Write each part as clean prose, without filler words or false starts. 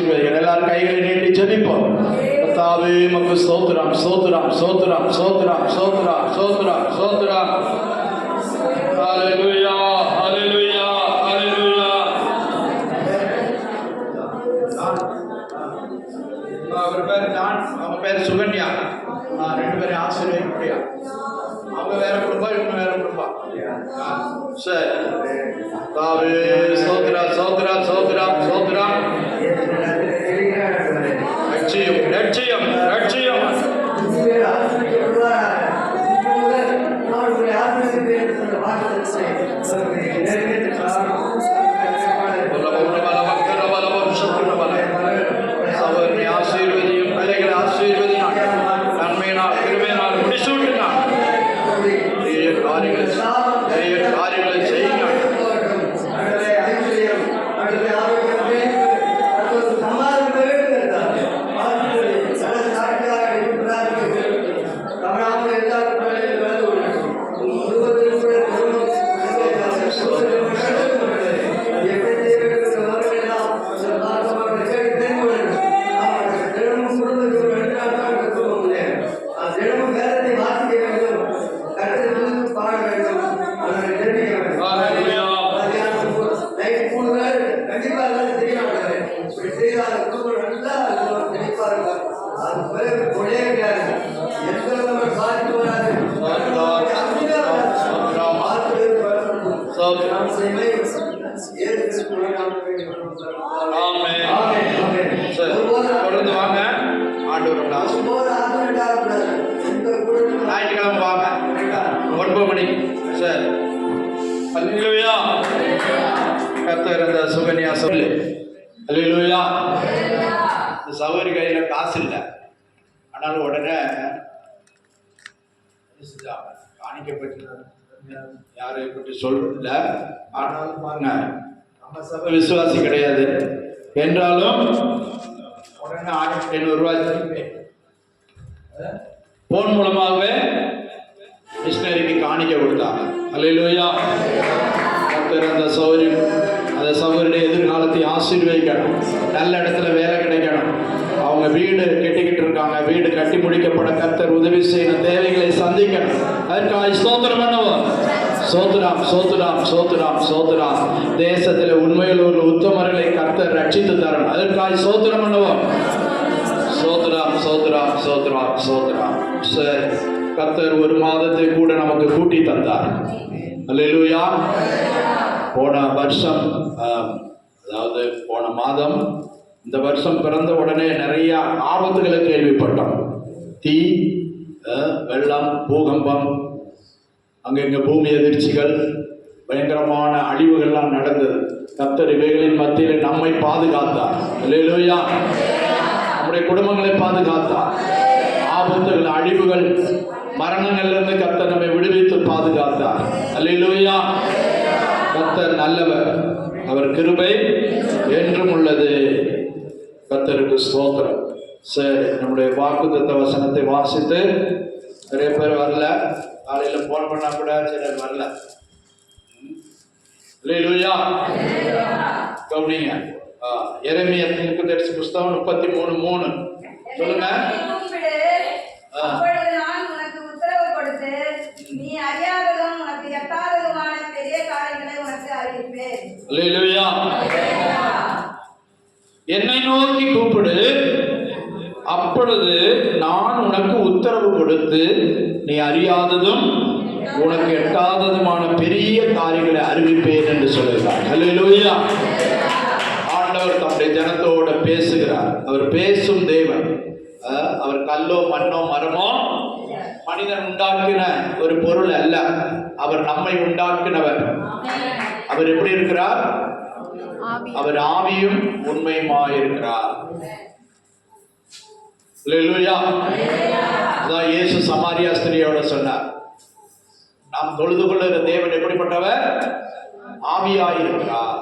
ஆசீர்வதிகள். எல்லாரும் கைகளை நீட்டி ஜெபிப்போம். கர்த்தாவே உமக்கு ஸ்தோத்திரம், ஸ்தோத்திரம், ஸ்தோத்திரம், ஸ்தோத்திரம், ஸ்தோத்திரம், ஸ்தோத்திரம், ஸ்தோத்திரம். ஹல்லேலூயா, ஹல்லேலூயா, ஹல்லேலூயா. அவர் பேர் ஜான், அவங்க பேர் சுகன்யா. ரெண்டு பேரும் ஆசீர்வதிக்க முடியும். அவங்க வேற குடும்பம், இவங்க வேற குடும்பம். சரி. கர்த்தாவே ஸ்தோத்திரம், ஸ்தோத்திரம், ஸ்தோத்திரம், ஸ்தோத்திரம். லட்சியம், லட்சியம், லட்சியம். ஆசீர்வதியும் பிள்ளைகளை ஆசீர்வதியும் நன்மையினால் கிருபையினால் முடிசூட்டினார். காரியங்களை செய்யுங்க. தொடர்ந்து வாங்க. ஆண்டவரோட ஞாயிற்றுக்கிழமை வாங்க 9 மணிக்கு. சரி. அல்லேலூயா. கர்த்தர் அந்த சுகன்யா சொல்லு. அல்லேலூயா. இந்த சகோதரி கையில காசு இல்லை, ஆனாலும் உடனே காணிக்கப்பட்டு யாரை பற்றி சொல்லல. ஆனாலும் பாருங்க, நம்ம சபை விசுவாசி கிடையாது என்றாலும் உடனே 1500 ரூபாய் போன் மூலமாகவே மிஷினரிக்கு காணிக்க கொடுத்தாங்க. அல்லேலூயா. அந்த சகோதரியுடைய எதிர்காலத்தை ஆசீர்வதிக்கணும். நல்ல இடத்துல வேலை கிடைக்கணும். அவங்க வீடு கட்டிக்கிட்டு இருக்காங்க. வீடு கட்டி முடிக்கப்பட கர்த்தர் உதவி செய்யணும். தேவைகளை சந்திக்கணும். அதற்காக ஸ்தோத்திரம் பண்ணுவோம். சோத்ராம், சோத்ராம், சோத்ராம், சோத்ராம். தேசத்தில் உண்மையில் ஒரு உத்தமர்களை கர்த்தர் ரட்சித்து தரணும். அதற்காக சோத்திரம் பண்ணுவோம். சோத்ராம், சோத்ராம், சோத்ராம், சோத்ராம். சரி. கர்த்தர் ஒரு மாதத்தை கூட நமக்கு கூட்டி தந்தார். அல்லேலூயா. போன வருஷம், அதாவது போன மாதம், இந்த வருஷம் பிறந்த உடனே நிறைய ஆபத்துகளை கேள்விப்பட்டோம். தீ, வெள்ளம், பூகம்பம், அங்கங்க பூமி அதிர்ச்சிகள், பயங்கரமான அழிவுகள்லாம் நடந்தது. கர்த்தர் இவைகளின் மத்தியில் நம்மை பாதுகாத்தார். அல்லேலூயா. நம்முடைய குடும்பங்களை பாதுகாத்தார். ஆபத்துகள், அழிவுகள், மரணங்களிலிருந்து கர்த்தர் நம்மை விடுவித்து பாதுகாத்தார். அல்லேலூயா. கர்த்தர் நல்லவர், அவர் கிருபை என்றும் உள்ளது. கர்த்தருக்கு ஸ்தோத்திரம். சரி. நம்முடைய வாக்குத்தத்த வசனத்தை வாசித்து, நிறைய பேர் வரல, காலையில போன் பண்ணா கூட சிலர் வரல. அல்லேலூயா. கவனிங்க. எரேமியா தீர்க்கதரிசி புஸ்தகம் 33:3 சொல்லுங்க. அல்லேலூயா. என்னை நோக்கி கூப்பிடு, அப்பொழுது நான் உனக்கு உத்தரவு கொடுத்து நீ அறியாததும் உனக்கு எட்டாததுமான பெரிய காரியங்களை அறிவிப்பேன் என்று சொல்லுகிறார். அல்லேலூயா. ஆண்டவர் தம்முடைய ஜனத்தோட பேசுகிறார். அவர் பேசும் தேவன். அவர் கல்லோ, மண்ணோ, மரமோ, மனிதன் உண்டாக்கின ஒரு பொருள் அல்ல. அவர் நம்மை உண்டாக்கினவர். அவர் எப்படி இருக்கிறார்? அவர் ஆவியும் உண்மையுமாயிருக்கிறார். அல்லேலூயா. அதான் இயேசு சமாரியா ஸ்திரியோட சொன்னார், நாம் தொழுது கொள்ளுகிற தேவன் எப்படிப்பட்டவர்? ஆவியாயிருக்கிறார்.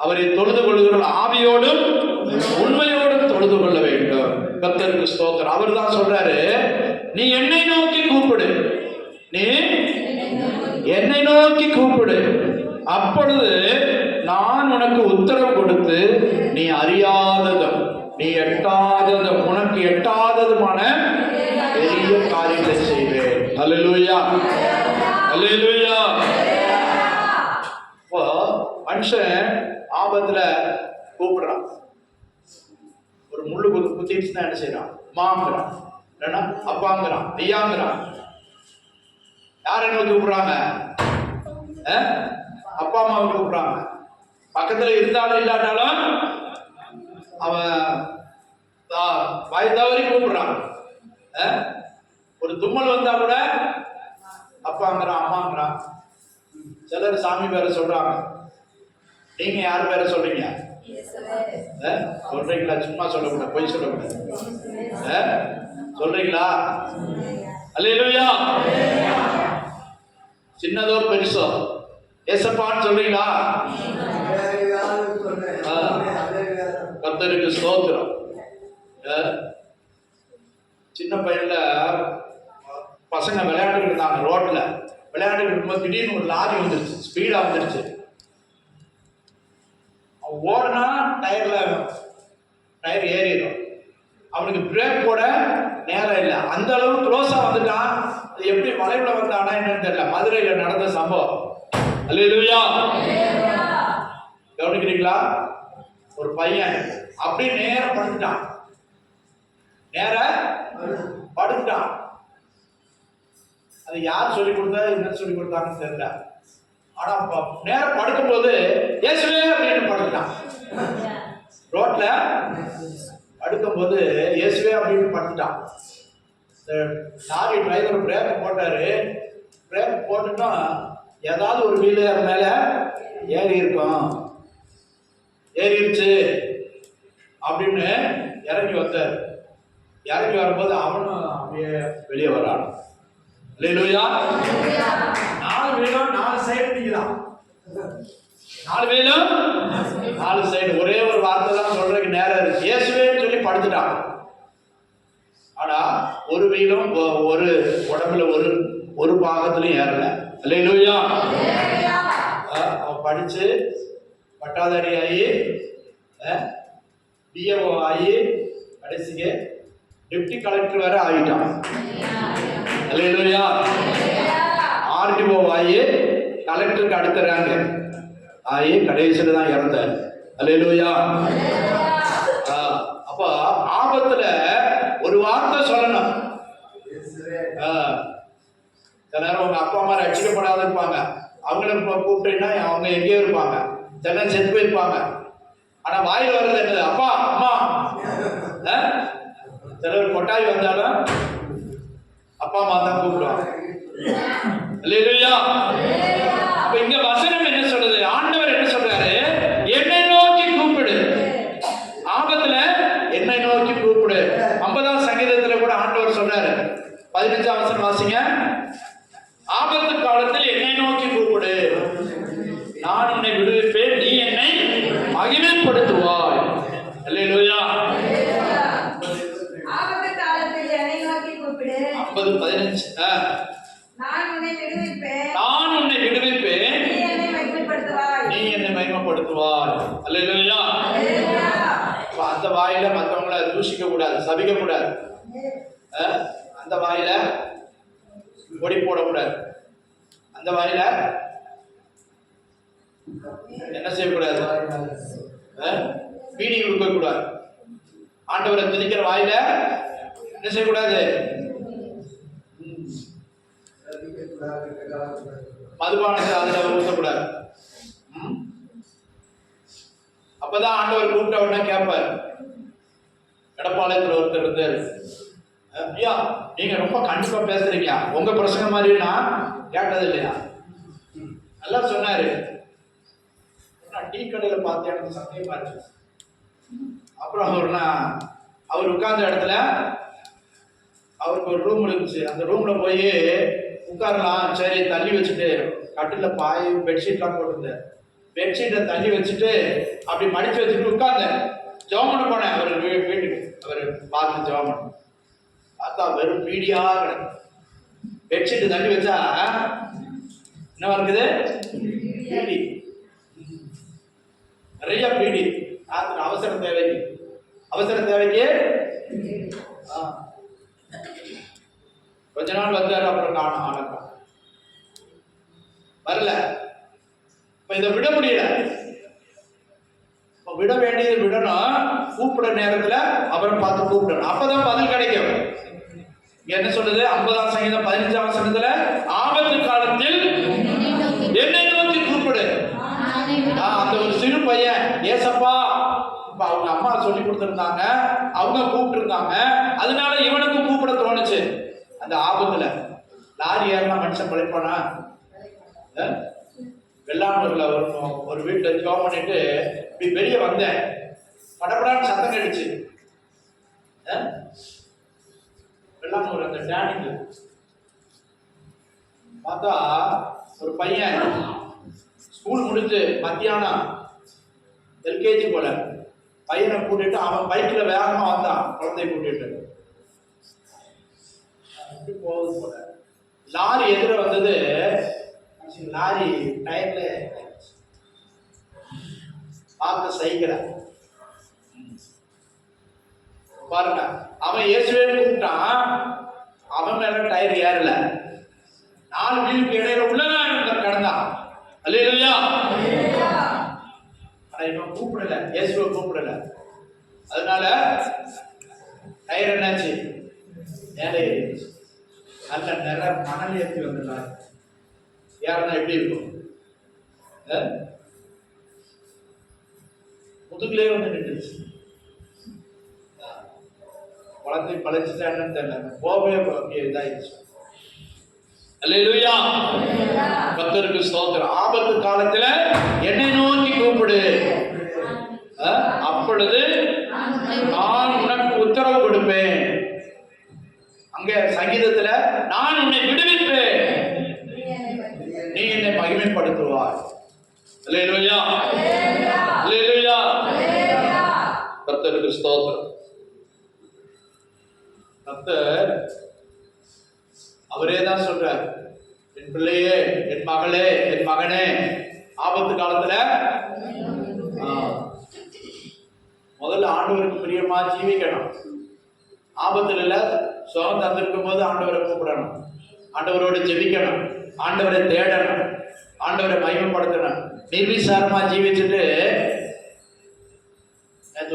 அவரை தொழுது கொள்ளுகிற ஆவியோடும் உண்மையோடும் தொழுது கொள்ள வேண்டும். கர்த்தருக்கு ஸ்தோத்திரம். அவர் தான் சொல்றாரு, நீ என்னை நோக்கி கூப்பிடு, நீ என்னை நோக்கி கூப்பிடு, அப்பொழுது நான் உனக்கு உத்தரவு கொடுத்து நீ அறியாததும் நீ எட்டாததும் உனக்கு எட்டாததுமான பெரிய காரியத்தை செய்வேன். அல்லேலூயா, அல்லேலூயா. இப்போ மனுஷன் ஆபத்துல கூப்பிடுறான், ஒரு முள்ளு குத்திடுச்சுன்னா என்ன செய்யறான்? அம்மாங்கிறான், இல்லைன்னா அப்பாங்கிறான், ஐயாங்கிறான். யார் என்ன கூப்பிடுறாங்க? அப்பா அம்மாவை கூப்பிடுறாங்க. பக்கத்துல இருந்தாலும் இல்லாட்டாலும் அவன் வாய் தவறி கூப்பிடுறான். ஒரு தும்மல் வந்தா கூட அப்பாங்கிறான், அம்மாங்கிறான். சிலர் சாமி பேரை சொல்றாங்க. நீங்க யார் பேரை சொல்றீங்க? சொல்றீங்களா? சும்மா சொல்லக்கூடாது, பொய் சொல்லக்கூடாது. சொல்றீங்களா? அல்லேலூயா. சின்னதோ பெருசோ ஏசப்பான்னு சொல்றீங்களா? கர்த்தருக்கு ஸ்தோத்திரம். சின்ன பையன்ல பசங்க விளையாண்டுட்டு இருந்தாங்க. ரோட்ல விளையாண்டுட்டு இருக்கும்போது திடீர்னு ஒரு லாரி வந்துருச்சு, ஸ்பீடா வந்துருச்சு. அவன் ஓடுனா டயர் ஏறிடும். அவனுக்கு பிரேக் போட நேரம் இல்லை. அந்த அளவு க்ளோஸா வந்துட்டான். அது எப்படி வளைவுல வந்தானா என்னன்னு தெரியல. மதுரையில நடந்த சம்பவம். அல்லேலூயா. கவனிக்கிறீங்களா? ஒரு பையன் அப்படியே நேரம் படுத்துட்டான். அது யார் சொல்லி கொடுத்தா, என்ன சொல்லி கொடுத்தாங்கன்னு தெரியல. ஆனா நேரம் படுக்கும் போது இயேசுவே அப்படின்னு படுத்துட்டான். ரோட்ல படுக்கும் போது இயேசுவே அப்படின்னு படுத்துட்டான். லாரி டிரைவர் பிரேக் போட்டாரு. பிரேக் போட்டுன்னா ஏதாவது ஒரு வீலு மேல ஏறிடுச்சு அப்படின்னு இறங்கி வந்தார். இறங்கி வரும்போது அவனும் அப்படியே வெளியே வரான். அல்லேலூயா. 4 வீலும் 4 சைடு நிற்கிறான். 4 வீலும் 4 சைடு. ஒரே ஒரு வார்த்தை தான் சொல்றதுக்கு நேரம் இருக்கு. இயேசுவேன்னு சொல்லி படுத்துட்டான். ஆனா ஒரு வீலும் ஒரு உடம்புல ஒரு பாகத்திலையும் ஏறல. அல்லேலூயா. அவன் படிச்சு பட்டாதாரி ஆகி பிஏஓ ஆகி கடைசிக்கு டெப்டி கலெக்டர் வேற ஆகிட்டான். அல்லேலூயா. ஆர்டிஓ ஆகி கலெக்டருக்கு அடுத்த ரேங்க் ஆகி கடைசியில் தான் இறந்தார். அல்லேலூயா. அப்ப ஆபத்துல ஒரு வார்த்தை சொல்லணும். சில நேரம் உங்க அப்பா அம்மா ரட்சிக்கப்படாத இருப்பாங்க. அவங்கள கூப்பிட்டீங்கன்னா அவங்க எங்கேயோ இருப்பாங்க, சில நேரம் செத்து போயிருப்பாங்க. ஆனா வாயில் வர்றது என்னது? அப்பா அம்மா. சிலர் கொட்டாய் வந்தாலும் அப்பா அம்மா தான் கூப்பிடுவாங்க. அல்லேலூயா. அப்ப இங்க வசனம் என்ன சொல்றது? ஆண்டவர் என்ன சொல்றாரு? என்னை நோக்கி கூப்பிடு. ஆபத்துல என்னை நோக்கி கூப்பிடு. 50ஆம் சங்கீதத்துல கூட ஆண்டவர் சொல்றாரு. 15ஆம் வசனம் வாசிங்க. ஆபத்து காலத்தில் என்னை நோக்கி கூப்பிடு, நான் உன்னை விடுவிப்பேன், நீ என்னை மகிமைப்படுத்துவாய். அல்லேலூயா. 50:15. நான் உன்னை விடுவிப்பேன், நீ என்னை மகிமைப்படுத்துவாய். அல்லேலூயா. அந்த வாயில மற்றவங்களை தூஷிக்க கூடாது, சபிக்க கூடாது. அந்த வாயில கொடி போடக்கூடாது. அந்த வாயில என்ன செய்யக்கூடாது? பீடி கொடுக்க கூடாது. ஆண்டவரை துதிக்கிற வாயில என்ன செய்யக்கூடாது? மதுபானத்தை அதுல ஊற்றக்கூடாது. அப்பதான் ஆண்டவர் கூப்பிட்ட உடனே கேட்பார். எடப்பாளையத்துல ஒருத்தர் இருந்தாரு. ஐயா, நீங்க ரொம்ப கண்டிப்பா பேசுறீங்க, உங்க பிரசங்க மாதிரி நான் கேட்டது இல்லையா? நல்லா சொன்னாரு. டீ கடையில பார்த்து எனக்கு சந்தேகமா இருந்துச்சு. அப்புறம் அவர் உட்கார்ந்த இடத்துல அவருக்கு ஒரு ரூம் இருந்துச்சு. அந்த ரூம்ல போய் உட்காரலாம், சரி தள்ளி வச்சுட்டு கட்டில பாய் பெட்ஷீட்லாம் போட்டிருந்தேன். பெட்ஷீட்டை தள்ளி வச்சுட்டு அப்படி மடிச்சு வச்சுட்டு உட்கார்ந்தேன். ஜெபம் பண்ண போனேன். அவர் வீட்டுக்கு அவர் பார்த்து ஜெபம் பண்ண பார்த்தா வெறும் பீடியா கிடக்கு. பெட்ஷீட் தள்ளி வச்சா என்ன இருக்குது? பீடி. நிறைய பீடி ராத்திரி அவசர தேவைக்கு கொஞ்ச நாள் வந்தாரு, அப்புறம் காணும் ஆனக்கா வரல. இப்ப இதை விட முடியல. விட வேண்டியது விடணும், கூப்பிட நேரத்துல அப்புறம் பார்த்து கூப்பிடணும், அப்பதான் பதில் கிடைக்கும். என்ன சொல்றது? 50ஆம் சங்கீதம் 15ஆம் வசனத்துல, ஆபத்து காலத்தில் என்னை நோக்கி கூப்பிடு. அந்த ஒரு சிறு பையன் ஏசப்பா, இப்ப அவங்க அம்மா சொல்லி கொடுத்திருந்தாங்க, அவங்க கூப்பிட்டு இருந்தாங்க, அதனால இவனுக்கும் கூப்பிட தோணுச்சு. அந்த ஆபத்துல லாரி ஏறினா மனுஷன் பழைப்பானா? வெள்ளாமூர்ல ஒரு வீட்டுல ஜாப் பண்ணிட்டு இப்படி வெளியே வந்தேன், படப்படான்னு சத்தம் கேட்டுச்சு. வெள்ளாமூர் அந்த டேனிங்ல பார்த்தா ஒரு பையன் ஸ்கூல் முடிஞ்சு மத்தியானம் எல்கேஜி போல பையனை கூட்டிட்டு அவன் பைக்ல வேகமா வந்தான், குழந்தைய கூட்டிட்டு போகுது போல. லாரி எதிர வந்தது, லாரி டயர்ல பார்க்க சைக்கிள பாருங்க. அவன் இயேசுவே கூப்பிட்டான், அவன் மேல டயர் ஏறல, 4 வீலுக்கு இடையில உள்ளதான் கடந்தான். அல்லேலூயா. ஆனா இவன் கூப்பிடல, இயேசுவை கூப்பிடல, அதனால டயர் என்னாச்சு? மேலே ஏறிடுச்சு. நல்ல நிறைய மணல் ஏற்றி வந்துட்டாங்க. யாருன்னா எப்படி இருக்கும்? முதுகுலே வந்து நின்றுச்சு. குழந்தை பழச்சிட்டான்னு தெரியல, போவே அப்படியே இதாயிடுச்சு. அல்லேலூயா. கர்த்தருக்கு ஸ்தோத்திரம். ஆபத்து காலத்துல என்னை நோக்கி கூப்பிடு, அப்பொழுது நான் உனக்கு உத்தரவு கொடுப்பேன். அங்க சங்கீதத்துல, நான் உன்னை விடுவிப்பேன், நீ என்னை மகிமைப்படுத்துவாய். அல்லேலூயா, அல்லேலூயா. கர்த்தருக்கு ஸ்தோத்திரம். கர்த்தர் அவரே தான் சொல்றார், என் பிள்ளையே, என் மகளே, என் மகனே, ஆபத்து காலத்துல முதல்ல ஆண்டவருக்கு பிரியமா ஜீவிக்கணும். ஆபத்துல இல்ல, சுகம் தந்திருக்கும் போது ஆண்டவரை கூப்பிடணும், ஆண்டவரோடு ஜெபிக்கணும், ஆண்டவரை தேடணும், ஆண்டவரை மகிமைப்படுத்தணும். நிர்விசாரமா ஜீவிச்சுட்டு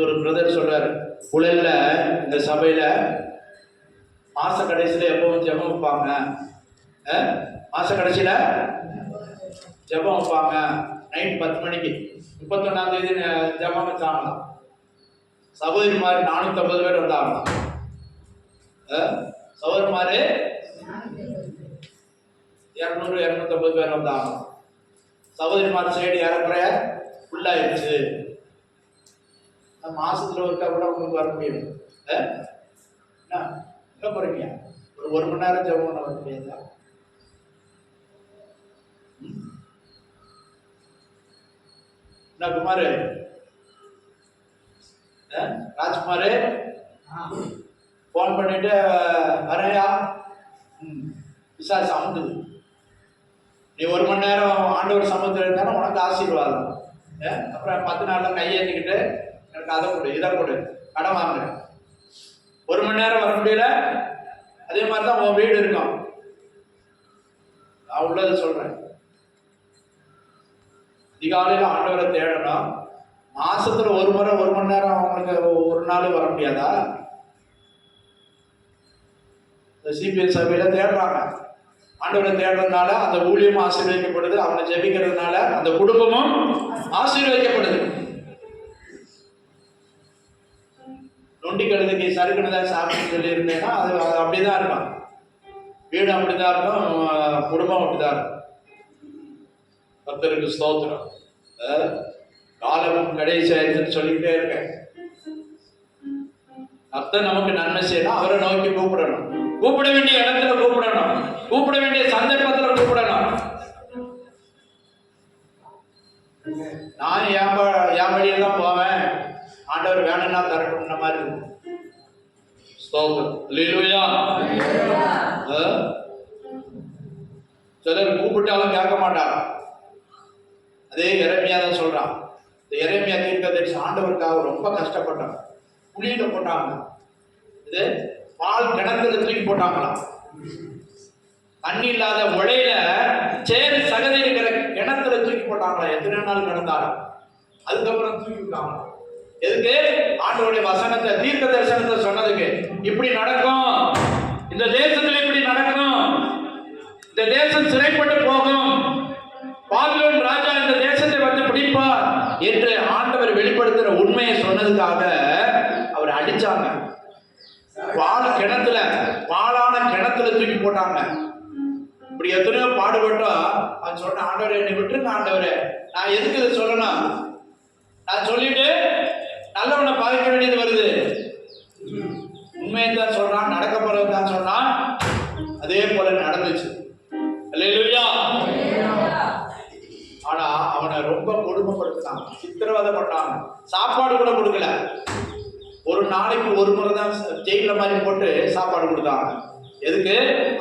ஒரு பிரதர் சொல்றாரு, உலகில இந்த சபையில மாச கடைசியில எப்பவும் ஜெபம் வைப்பாங்க, மாச கடைசியில ஜெபம் வைப்பாங்க. நைட் 10 மணிக்கு 31ஆம் தேதி ஜெபம் வச்சாங்களாம். சகோதரிமாரு 450 பேர் வந்தாங்களாம். சகோதரிமாரு 200-250 பேர் வந்தாங்களாம். சகோதரிமார் சைடு ஏறக்குறைய ஃபுல்லாயிடுச்சு. மாசத்துல ஒருக்கா கூட உங்களுக்கு வர முடியும். என்ன போறீங்க? ஒரு மணி நேரம் ஜெபம் பண்ண வர முடியாதா? என்ன குமாரு, ராஜ்குமாரு போன் பண்ணிட்டு வரையா விசாரிச்சு அமுக்குது. நீ 1 மணி நேரம் ஆண்டவர் சமூகத்தில் இருந்தாலும் உனக்கு ஆசீர்வாதம். அப்புறம் 10 நாள்ல கையேற்றிக்கிட்டு எனக்கு அதை கொடு, இதை கொடு, கடன் வாங்க. 1 மணி நேரம் வர முடியல, அதே மாதிரி தான் உன் வீடு இருக்கும். நான் உள்ளதை சொல்றேன். அதிகாலையில் ஆண்டவரை தேடணும். மாசத்துல ஒரு முறை 1 மணி நேரம் அவங்களுக்கு ஒரு நாள் வர முடியாதா? சிபிஎஸ் சபையில தேடுறாங்க. ஆண்டவரை தேடுறதுனால அந்த ஊழியமும் ஆசீர்வதிக்கப்படுது, அவங்க ஜெபிக்கிறதுனால அந்த குடும்பமும் ஆசீர்வதிக்கப்படுது. நொண்டி கழுதைக்கு சறுக்குனதான் சாப்பிட்டு சொல்லி இருந்தேன்னா அது அப்படிதான் இருக்கும். வீடு அப்படிதான் இருக்கும், குடும்பம் அப்படிதான் இருக்கும். கர்த்தருக்கு ஸ்தோத்திரம். காலமும் கடைசி ஆயிடுச்சுன்னு சொல்லிக்கிட்டே இருக்கேன். கர்த்தர் நமக்கு நன்மை செய்யணும், அவரை நோக்கி கூப்பிடணும், கூப்பிட வேண்டிய இடத்துல கூப்பிடணும், கூப்பிட வேண்டிய சந்தர்ப்பத்துல கூப்பிடணும். நான் என் வழியில தான் போவேன், ஆண்டவர் வேணும்னா தரட்டும்ன மாதிரி இருக்கும். சிலர் கூப்பிட்டாலும் கேட்க மாட்டாங்க. அதே எரேமியா தான் சொல்றான், எரேமியா தீர்க்கதரிசி ஆண்டவருக்காக ரொம்ப கஷ்டப்பட்டாங்க. குழியில போட்டாங்க, இது பால் கிணத்துல தூக்கி போட்டாங்களாம். தண்ணி இல்லாத உலையில சேறு சகதி இருக்கிற கிணத்துல தூக்கி போட்டாங்களா. எத்தனை நாள் கிடந்தாலும் அதுக்கப்புறம் தூக்கி விட்டாங்க. எதுக்கு? ஆண்டவருடைய வசனத்தை, தீர்க்க தரிசனத்தை சொன்னதுக்கு. இப்படி நடக்கும், இந்த தேசத்துல இப்படி நடக்கும், இந்த தேசம் சிறைப்பட்டு போகும், பாபிலோன் ராஜா இந்த தேசத்தை வந்து பிடிப்பார் என்று ஆண்டவர் வெளிப்படுத்துற உண்மையை சொன்னதுக்காக அவர் அடிச்சாங்க. பாலான கிணத்துல தூக்கி போட்டாங்க. இப்படி எத்தனையோ பாடுபட்டோம். அவன் சொன்ன, ஆண்டவரே என்னை விட்டுருங்க ஆண்டவரே, நான் எதுக்கு இதை சொல்லணும்? நான் சொல்லிட்டு நல்லவனை பாதிக்க வேண்டியது வருது. உண்மையை தான் சொல்றான், நடக்க போறது தான் சொன்னான். அதே போல நடந்துச்சு. அல்லேலூயா. ஆனா அவனை ரொம்ப கொடுமைப்படுத்தினாங்க, சித்திரவதை பண்ணாங்க, சாப்பாடு கூட கொடுக்கல. ஒரு நாளைக்கு ஒரு முறை தான் ஜெயில மாதிரி போட்டு சாப்பாடு கொடுத்தாங்க. எதுக்கு?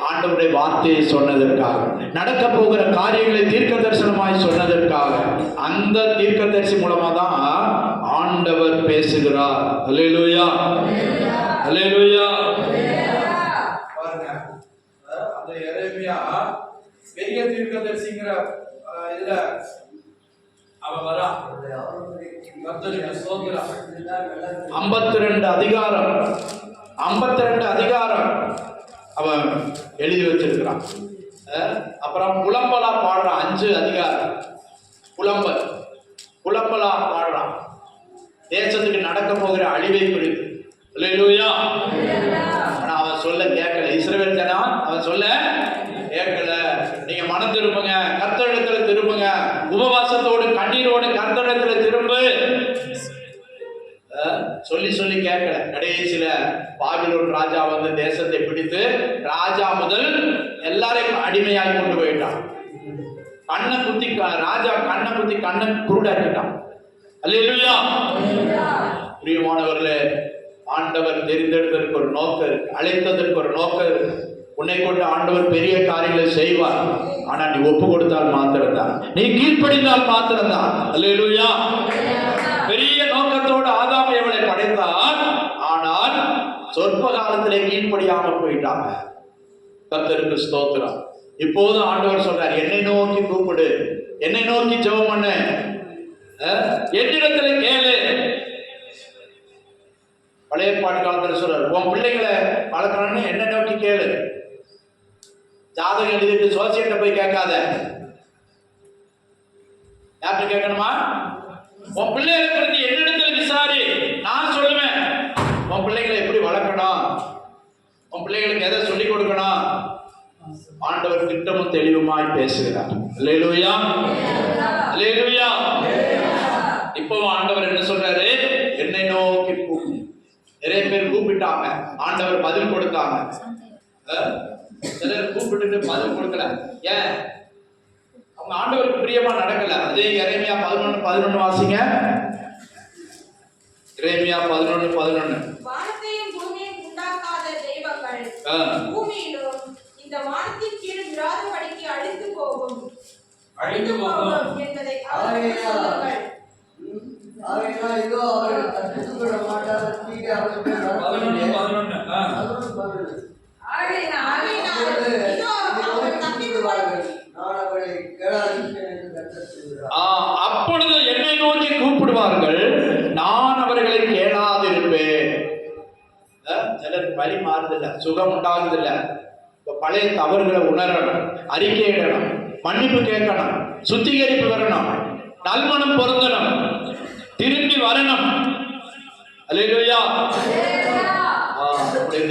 ஆண்டவருடைய வார்த்தையை சொன்னதற்காக, நடக்க போகிற காரியங்களை தீர்க்க தரிசனமாய் சொன்னதற்காக. அந்த தீர்க்க தரிசி மூலமா தான் ஆண்டவர் பேசுகிறார். அல்லேலூயா, அல்லேலூயா. பாருங்க, அந்த எரேமியா பெரிய தீர்க்க தரிசிங்கிற இதுல அவன் வரா. 52 அதிகாரம் அவன் எழுதி வச்சிருக்கிறான். அப்புறம் புலம்பலா பாடுறான். 5 அதிகாரம் புலம்பலா பாடுறான், தேசத்துக்கு நடக்க போகிற அழிவை குறித்து. அல்லேலூயா. ஆனா அவன் சொல்ல கேட்கல. இஸ்ரவேல் ஜனம் அவன் சொல்ல கேட்கல. நீங்க மனம் திரும்புங்க, கர்த்தரிடத்துல திரும்புங்க, உபவாசத்தோடு கண்ணீரோடு கர்த்தரிடத்துல திரும்பு சொல்லி சொல்லி கேட்கல. கடைசியில பாபிலோன் ராஜா வந்து தேசத்தை பிடித்து ராஜா முதல் எல்லாரையும் அடிமையாகி கொண்டு போயிட்டான். ராஜா கண்ணை குத்தி கண்ணை குருடாக்கிட்டான். அல்லேலூயா. பிரியமானவர்களே, ஆண்டவர் தெரிந்தெடுத்ததற்கு ஒரு நோக்கம் இருக்கு, அழைத்ததற்கு ஒரு நோக்கம் இருக்கு. உன்னை கொண்டு ஆண்டவர் பெரிய காரியங்களை செய்வார். ஆனா நீ ஒப்பு கொடுத்தால் மாத்திரம்தான், நீ கீழ்ப்படிந்தால் மாத்திரம்தான். அல்லேலூயா. பெரிய நோக்கத்தோடு ஆதாம் ஏவலை படைத்தார். ஆனால் சொற்ப காலத்திலே கீழ்ப்படியாமல் போயிட்டாங்க. கர்த்தருக்கு ஸ்தோத்திரம். இப்போது ஆண்டவர் சொல்றார், என்னை நோக்கி கூப்பிடு, என்னை நோக்கி ஜெபம் பண்ணு, என்னிடத்துல கேளு. பழைய பாட்டு காலத்துல சொல்றாரு, உன் பிள்ளைகளை வளர்க்கணும்னு என்னை நோக்கி கேளு. ஜாதகம் எழுதிட்டு சோசியல்ட்ட போய் கேட்காத. யார்கிட்ட கேட்கணுமா? உன் பிள்ளைகளை பற்றி என்னிடத்துல விசாரி, நான் சொல்லுவேன். உன் பிள்ளைகளை எப்படி வளர்க்கணும், உன் பிள்ளைகளுக்கு எதை சொல்லிக் கொடுக்கணும், ஆண்டவர் திட்டமும் தெளிவுமாய் பேசுகிறார். அல்லேலூயா, அல்லேலூயா. இப்பவும் ஆண்டவர் என்ன சொல்றாரு? என்னை நோக்கி கூப்பிடு. நிறைய பேர் கூப்பிட்டாங்க, ஆண்டவர் பதில் கொடுத்தாங்க. சிலர் கூப்பிட்டு பதில் கொடுக்கல. ஏன்? அவங்க ஆண்டவருக்கு பிரியமா நடக்கல. அதே எரேமியா 11:11 வாசிங்க. எரேமியா 11:11. வானத்தையும் பூமியையும் உண்டாக்காத தெய்வங்கள் பூமியிலும் இந்த வானத்தின் கீழ் விராதபடிக்கு அழிந்து போகும் என்பதை அவர்கள் சொல்லுங்கள். இதோ அவர்கள் கற்றுக்கொள்ள மாட்டார்கள். 11:11. அப்பொழுது என்னை நோக்கி கூப்பிடுவார்கள், நான் அவர்களை கேளாதிருப்பேன். சிலருக்கு வழி மாறுதில்லை, சுகம் உண்டாகுதில்ல. பழைய தவறுகளை உணரணும், அறிக்கையிடணும், மன்னிப்பு கேட்கணும், சுத்திகரிப்பு வரணும், நல்மனம் பொருந்தணும், திரும்பி வரணும். அல்லேலூயா.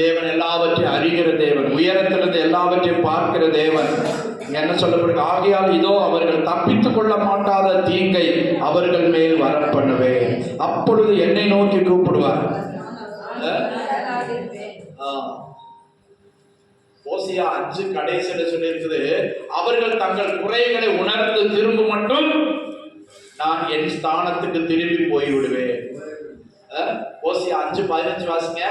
தேவன் எல்லாவற்றையும் அறிகிற தேவன், உயரத்திலிருந்து எல்லாவற்றையும் பார்க்கிற தேவன். என்ன சொல்லப்படுது? ஆகையால் இதோ அவர்கள் தப்பித்துக் கொள்ள மாட்டாத தீங்கை அவர்கள் மேல் வர பண்ணுவேன். அப்பொழுது என்னை நோக்கி கூப்பிடுவார். ஓசியா 5 கடைசியில சொல்லி இருக்குது, அவர்கள் தங்கள் குறைகளை உணர்ந்து திரும்ப மட்டும் நான் என் ஸ்தானத்துக்கு திரும்பி போய்விடுவேன். ஓசியா 5:15 வாசிங்க.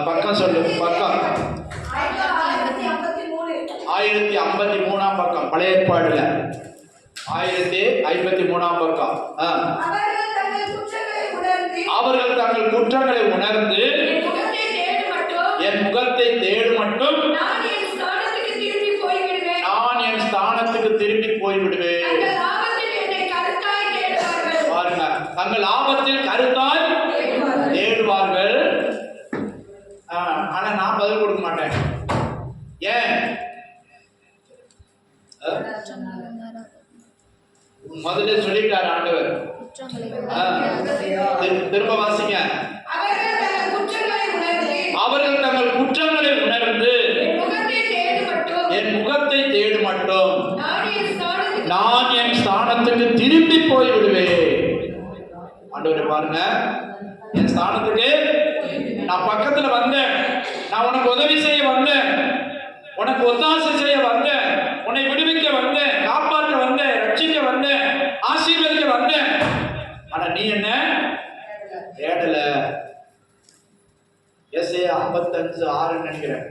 பக்கம் சொல்லு. பக்கம் 1053 பக்கம் பழைய ஏற்பாடுல. 1053 பக்கம். அவர்கள் தங்கள் குற்றங்களை உணர்ந்து என் முகத்தை தேடு மட்டும் நான் என் ஸ்தானத்துக்கு திரும்பி போய்விடுவேன். பாருங்க, தங்கள் ஆபத்தில் கருத்தாய் தேடுவார்கள். ஆனா நான் பதில் கொடுக்க மாட்டேன். ஏன்? முதல்ல சொல்லிட்டார் ஆண்டவர். திரும்ப வாசிங்க. அவர்கள் தங்கள் குற்றங்களை உணர்ந்து என் முகத்தை தேடு மட்டும் நான் என் ஸ்தானத்துக்கு திரும்பி போய் விடுவேன். ஆண்டவரை பாருங்க, என் ஸ்தானத்துக்கு நான் பக்கத்துல வந்தேன், நான் உனக்கு உதவி செய்ய வந்தேன், உனக்கு ஒத்தாசை செய்ய வந்தேன், உன்னை விடுவிக்க வந்தேன், காப்பாற்ற வந்தேன், ரட்சிக்க வந்தேன், ஆசீர்வதிக்க வந்தேன். ஆனா நீ என்ன தேடல. எஸ்ஏ 55:6 நினைக்கிறேன்.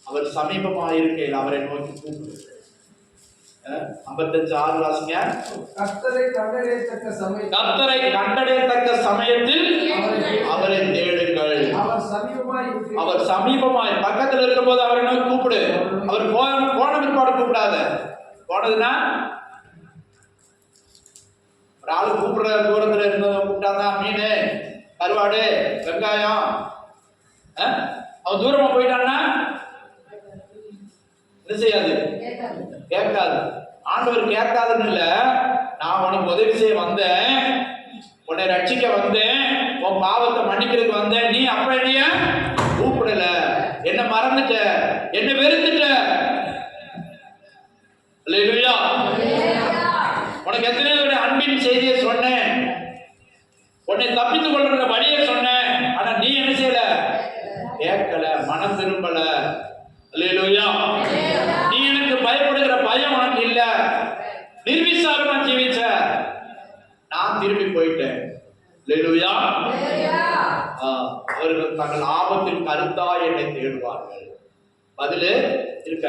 அவர் சமீபமாக இருக்கையில் அவரை நோக்கி கூப்பிடு. 55:6 வாசிங்க. கர்த்தரை கண்டடையத்தக்க சமயத்தில் அவரை தேடுங்கள். அவர் சமீபமாய் பக்கத்தில் இருக்கும்போது அவரை நோக்கி கூப்பிடு. அவர் போன பிற்பாடு கூப்பிடாத. போனதுன்னா ஒரு ஆளு கூப்பிடுற தூரத்துல இருந்தவங்க கூப்பிட்டாதான் மீன், கருவாடு, வெங்காயம். அவன் தூரமா போயிட்டான்னா என்ன செய்யாது? கேட்காது. ஆண்டவர் கேட்காதுன்னு இல்ல, நான் உனக்கு உதவி செய்ய வந்தேன், உன்னை ரட்சிக்க வந்தேன், உன் பாவத்தை மன்னிக்கிறதுக்கு வந்தேன். நீ அப்ப என்னைய கூப்பிடல, என்ன மறந்துட்ட, என்ன வெறுத்துட்ட. அல்லேலூயா. உனக்கு எத்தனை அன்பின் செய்தியை சொன்னேன், உன்னை தப்பித்துக் கொள்ற வழியை சொன்னேன். ஆனா நீ என்ன செய்யல? கேட்கல, மனம் திரும்பல. அல்லேலூயா. நீ எனக்கு பயப்படுகிற பயம் உனக்கு இல்ல, நிர்விசாரமா ஜீவிச்ச. நான் திரும்பி போயிட்டேன். அல்லேலூயா. அவர்கள் தங்கள் ஆபத்தில் கருத்தா என்னை தேடுவார்கள். பதிலு இருக்க.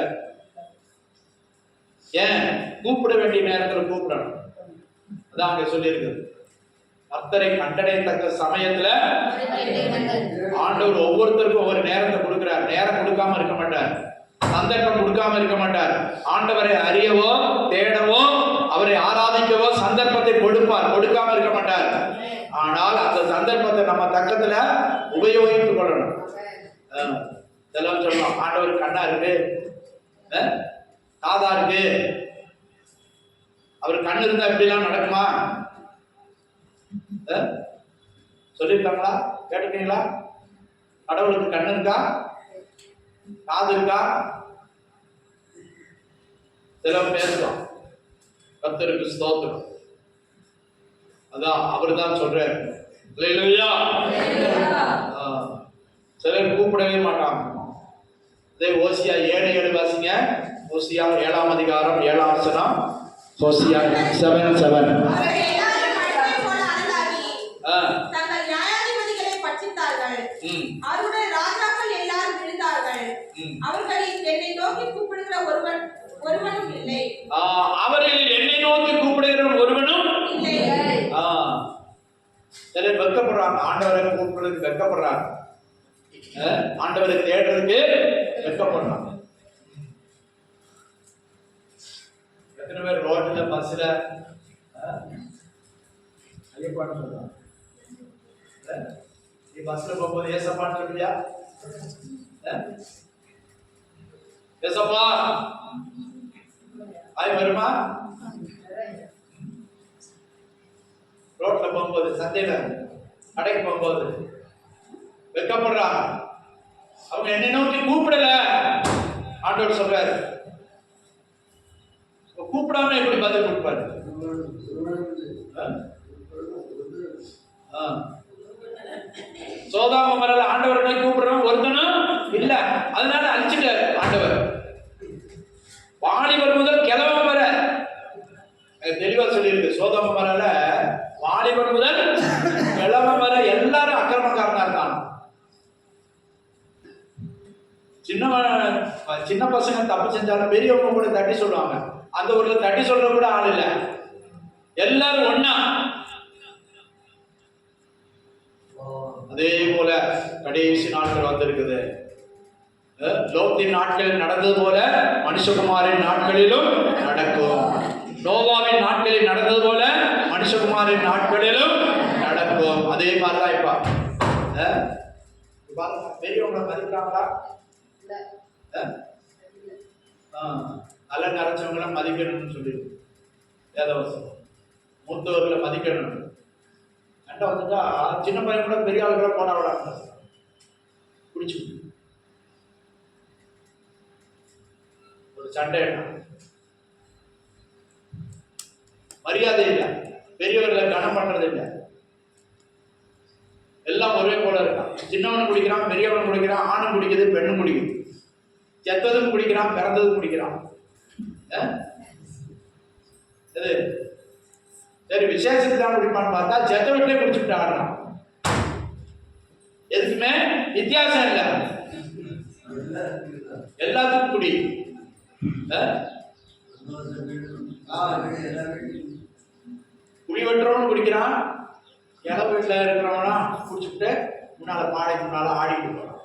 ஏன்? கூப்பிட வேண்டிய நேரத்தில் கூப்பிடணும். அதான் அங்க சொல்லி இருக்குது. கர்த்தரை கண்டடையத்தக்க சமயத்துல ஆண்டவர் ஒவ்வொருத்தருக்கும் ஒவ்வொரு நேரத்தை கொடுக்கிறார். நேரம் கொடுக்காம இருக்க மாட்டார், சந்தர்ப்பம் கொடுக்காம இருக்க மாட்டார். ஆண்டவரை அறியவோ தேடவோ அவரை ஆராதிக்கவோ சந்தர்ப்பத்தை கொடுப்பார், கொடுக்காம இருக்க மாட்டார். ஆனால் அந்த சந்தர்ப்பத்தை நம்ம தக்கத்துல உபயோகித்துக் கொள்ளணும். இதெல்லாம் சொல்லணும். ஆண்டவர் கண்ணா இருக்கு, காதா இருக்கு. அவர் கண்ணு இருந்தா எப்படி எல்லாம் நடக்குமா? சொல்லிருக்காங்களா? கேட்டுக்கீங்களா? கடவுளுக்கு கண்ணு இருக்கா, காது இருக்கா? இதெல்லாம் பேசுறோம். கர்த்தருக்கு ஸ்தோத்திரம். அதான் அவர் தான் சொல்றாரு. அல்லேலூயா. சிலர் கூப்பிடவே மாட்டாங்க. இதே ஓசியா 7:7 வாசிங்க. ஓசியா 7ஆம் அதிகாரம் 7ஆம் வசனம். ஓசியா 7:7. தங்கள் நியாயாதிபதிகளை பட்சித்தார்கள், அவருடைய ராஜாக்கள் எல்லாரும் விழுந்தார்கள். அவர்களில் என்னை நோக்கி கூப்பிடுகிற ஒருவனும் இல்லை. அவர்களில் என்னை நோக்கி கூப்பிடுகிற ஒருவனும் இல்லை. சிலர் வெட்கப்படுறாங்க, ஆண்டவரை கூப்பிடுறதுக்கு வெட்கப்படுறாங்க, ஆண்டவரை தேடுறதுக்கு வெட்கப்படுறாங்க. எத்தனை பேர் ரோட்ல பஸ்ல ஐயப்பான்னு சொல்றாங்க. நீ பஸ்ல போகும்போது ஏசப்பான்னு சொல்றியா? ஏசப்பா ஆய் வருமா? ரோட்ல போகும்போது, சந்தையில கடைக்கு போகும்போது வெட்கப்படுறாங்க. அவங்க என்னை நோக்கி கூப்பிடல. ஆண்டவர் சொல்றாரு, கூப்பிடாம எப்படி பதில் கொடுப்பாரு? சோதாம மரல ஆண்டவர் நோக்கி கூப்பிடுறோம் ஒருத்தனும் இல்ல, அதனால அழிச்சுட்டார் ஆண்டவர். வாலிபர் முதல் கிழவன் வர தெளிவா சொல்லியிருக்கு. சோதாம மரல வாலிபர் முதல் கிழவன் வர எல்லாரும் அக்கிரமக்காரனா இருந்தாங்க. சின்ன பசங்க தப்பு செஞ்சாலும் பெரியவங்க கூட தட்டி சொல்லுவாங்க, அந்த ஊர்ல தட்டி சொல்ற கூட ஆள் இல்ல, எல்லாரும் ஒண்ணா. அதே போல கடைசி நாட்கள் வந்திருக்குது. லோத்தின் நாட்களில் நடந்தது போல மனுஷகுமாரின் நாட்களிலும் நடக்கும். நோவாவின் நாட்களில் நடந்தது போல மனுஷகுமாரின் நாட்களிலும் நடக்கும். அதே மாதிரிதான் இப்ப பெரியவங்களை மதிக்கிறாங்களா? நல்ல நிறைச்சவங்களை மதிக்கணும்னு சொல்லி வேதவசம். மூத்தவர்களை மதிக்கணும். கண்ட வந்துட்டா சின்ன பையன் கூட பெரிய ஆளுகளை போனா விடாங்க குடிச்சு ஒரு சண்டை. மரியாதை இல்லை, பெரியவர்களை கனம் பண்றது இல்லை, எல்லாம் ஒரே போல இருக்கான். சின்னவனும் குடிக்கிறான், பெரியவனும் குடிக்கிறான், ஆணும் குடிக்குது, பெண்ணும் குடிக்குது, செத்ததும் குடிக்கிறான், பிறந்ததும் குடிக்கிறான். சரி விசேஷத்துக்கு தான் குடிப்பான்னு பார்த்தா செத்த வீட்டிலே குடிச்சுட்டு ஆடுறான். எதுக்குமே வித்தியாசம் இல்லை, எல்லாத்துக்கும் குடி. குடி வெட்டுறவனு குடிக்கிறான், இல வீட்டில் இருக்கிறவனா குடிச்சுட்டு முன்னால பாடைக்கு முன்னால ஆடிட்டு போறான்.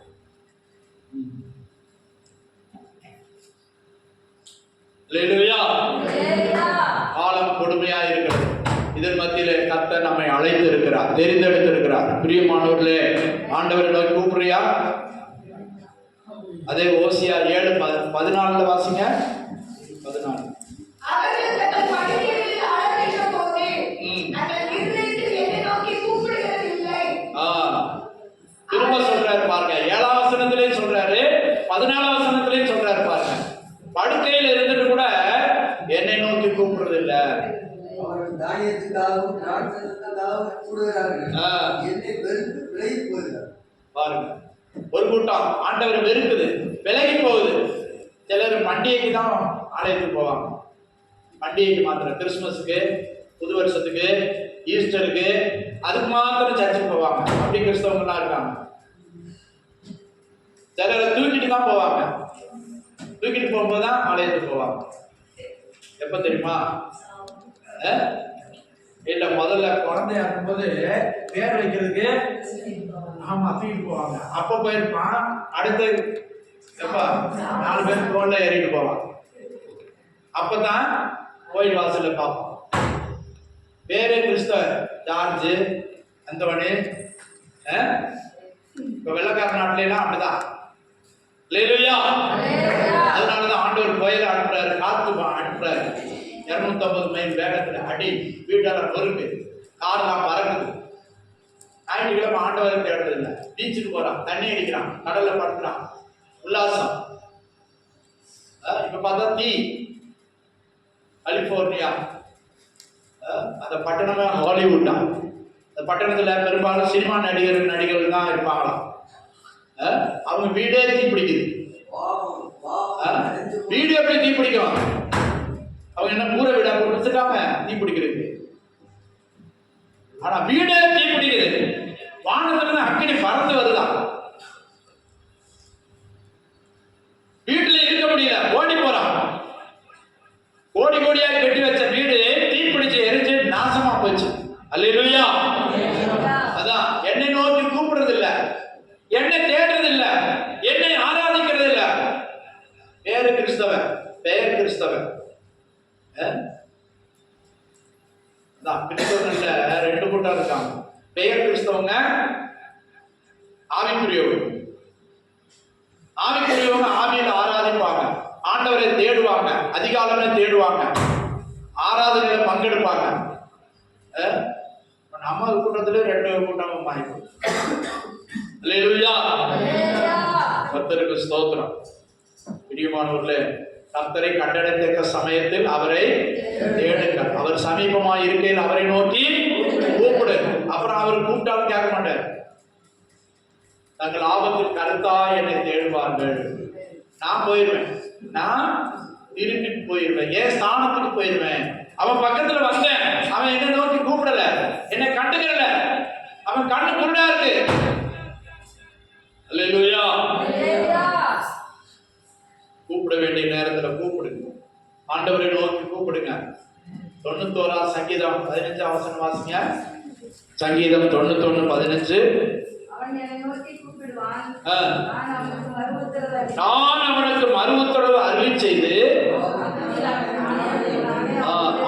காலம் கொடுமையா இருக்கிறது. இதன் மத்தியிலே கர்த்தர் நம்மை அழைத்து இருக்கிறார், தெரிந்தெடுத்து இருக்கிறார். பிரியமானவர்களே, ஆண்டவரை நோக்கி கூப்பிடுறியா? அதே ஓசியா 7:14 வாசிங்க. 14. திரும்ப சொல்றாரு பாருங்க, 7ஆம் வசனத்திலேயும் சொல்றாரு, 14ஆம் வசனத்திலேயும் சொல்றாரு பாருங்க. படுக்கையில் இருந்துட்டு கூட என்னை நோக்கி கூப்பிடுறது இல்ல. பாருங்க, ஒரு கூட்டம் ஆண்டவர் வெறுக்குது, விலகி போகுது. சிலர் பண்டிகைக்கு தான் ஆலயத்துக்கு போவாங்க, பண்டிகைக்கு மாத்திரம், கிறிஸ்துமஸுக்கு, புது வருஷத்துக்கு, ஈஸ்டருக்கு, அதுக்கு மாத்திரம் சர்ச்சுக்கு போவாங்க. அப்படி கிறிஸ்தவங்கலாம் இருக்காங்க. சிலரை தூக்கிட்டு தான் போவாங்க, தூக்கிட்டு போகும்போது தான் ஆலயத்துக்கு போவாங்க. எப்ப தெரியுமா? இல்ல முதல்ல குழந்தையா இருக்கும்போது பேர் வைக்கிறதுக்கு ஆமா தூக்கிட்டு போவாங்க. அப்ப போயிருப்பான். அடுத்து எப்ப 4 பேர் தோல்ல ஏறிட்டு போவான். அப்பதான் கோயில் வாசல்ல பார்ப்போம். பேரே கிறிஸ்தவ, ஜார்ஜ், அந்தவனி. இப்ப வெள்ளக்கார நாட்டில எல்லாம் அப்படிதான். அதனாலதான் ஆண்டவர் கோயில அனுப்புறாரு, காத்து அனுப்புறாரு. 250 மைல் வேகத்துல அடி, வீட்டெல்லாம் நொறுக்கு, காரெல்லாம் பறக்குது. ஞாயிற்றுக்கிழமை ஆண்டவரை தேடுறது இல்லை, பீச்சுக்கு போறான், தண்ணி அடிக்கிறான், கடல்ல படுத்துறான், உல்லாசம். இப்ப பார்த்தா தீ, கலிபோர்னியா அந்த பட்டணமே ஹாலிவுட்டா. அந்த பட்டணத்துல பெரும்பாலும் சினிமா நடிகர்கள் தான் இருப்பாங்களாம். அவங்க வீடே தீ பிடிக்குது. வீடு எப்படி தீ பிடிக்கும்? அவங்க என்ன கூரை வீடா கொடுத்துட்டாங்க தீ பிடிக்கிறது. ஆனா வீடே தீ பிடிக்குது. வானத்துல இருந்து அக்கினி பறந்து வருதான். வீட்டுல இருக்க முடியல, ஓடி போறான். கோடி கோடியா கட்டி வச்ச வீடு தீ பிடிச்சு எரிஞ்சு நாசமா போச்சு. அல்லேலூயா. அதான் என்னை நோக்கி கூப்பிடுறது இல்ல, என்னை தேடுறது இல்ல, என்னை ஆராதிக்கிறது இல்ல. பேரு கிறிஸ்தவன், பெயர் கிறிஸ்தவன். கிறிஸ்தவங்கள்ல 2 கூட்டம் இருக்காங்க. பெயர் கிறிஸ்தவங்க, ஆவிக்குரியவங்க. ஆவிக்குரியவங்க ஆவியில ஆராதிப்பாங்க, ஆண்டவரை தேடுவாங்க, அதிகாலமே தேடுவாங்க, ஆராதனையில பங்கெடுப்பாங்க. நம்ம கூட்டத்துல 2 கூட்டம் மாறிடும். அல்லேலூயா. கர்த்தருக்கு ஸ்தோத்திரம். பிரியமானவர்களே, கர்த்தரை கண்டடைந்த சமயத்தில் அவரை தேடுங்கள். அவர் சமீபமாய் இருக்கையில் அவரை நோக்கி கூப்பிடு. அப்புறம் அவர் கூப்பிட்டாலும் கேட்க மாட்டார். தங்கள் ஆபத்தில் கருத்தா என்னை தேடுவார்கள். நான் போயிருவேன், நான் திரும்பி போயிருவேன், என் ஸ்தானத்துக்கு போயிருவேன். அவன் பக்கத்துல வந்தேன், அவன் என்னை நோக்கி கூப்பிடல, என்னை கண்டுக்கல, அவன் கண்ணு குருடா இருக்கு. அல்லேலூயா. கூப்பிட வேண்டிய நேரத்துல கூப்பிடுங்க. ஆண்டவரை நோக்கி கூப்பிடுங்க. 91 சங்கீதம் 15 வசனம் வாசிங்க. சங்கீதம் 91:15. அவன் என்னை நோக்கி கூப்பிடுவான், நான் அவனுக்கு மறு உத்தரவு அருளி செய்து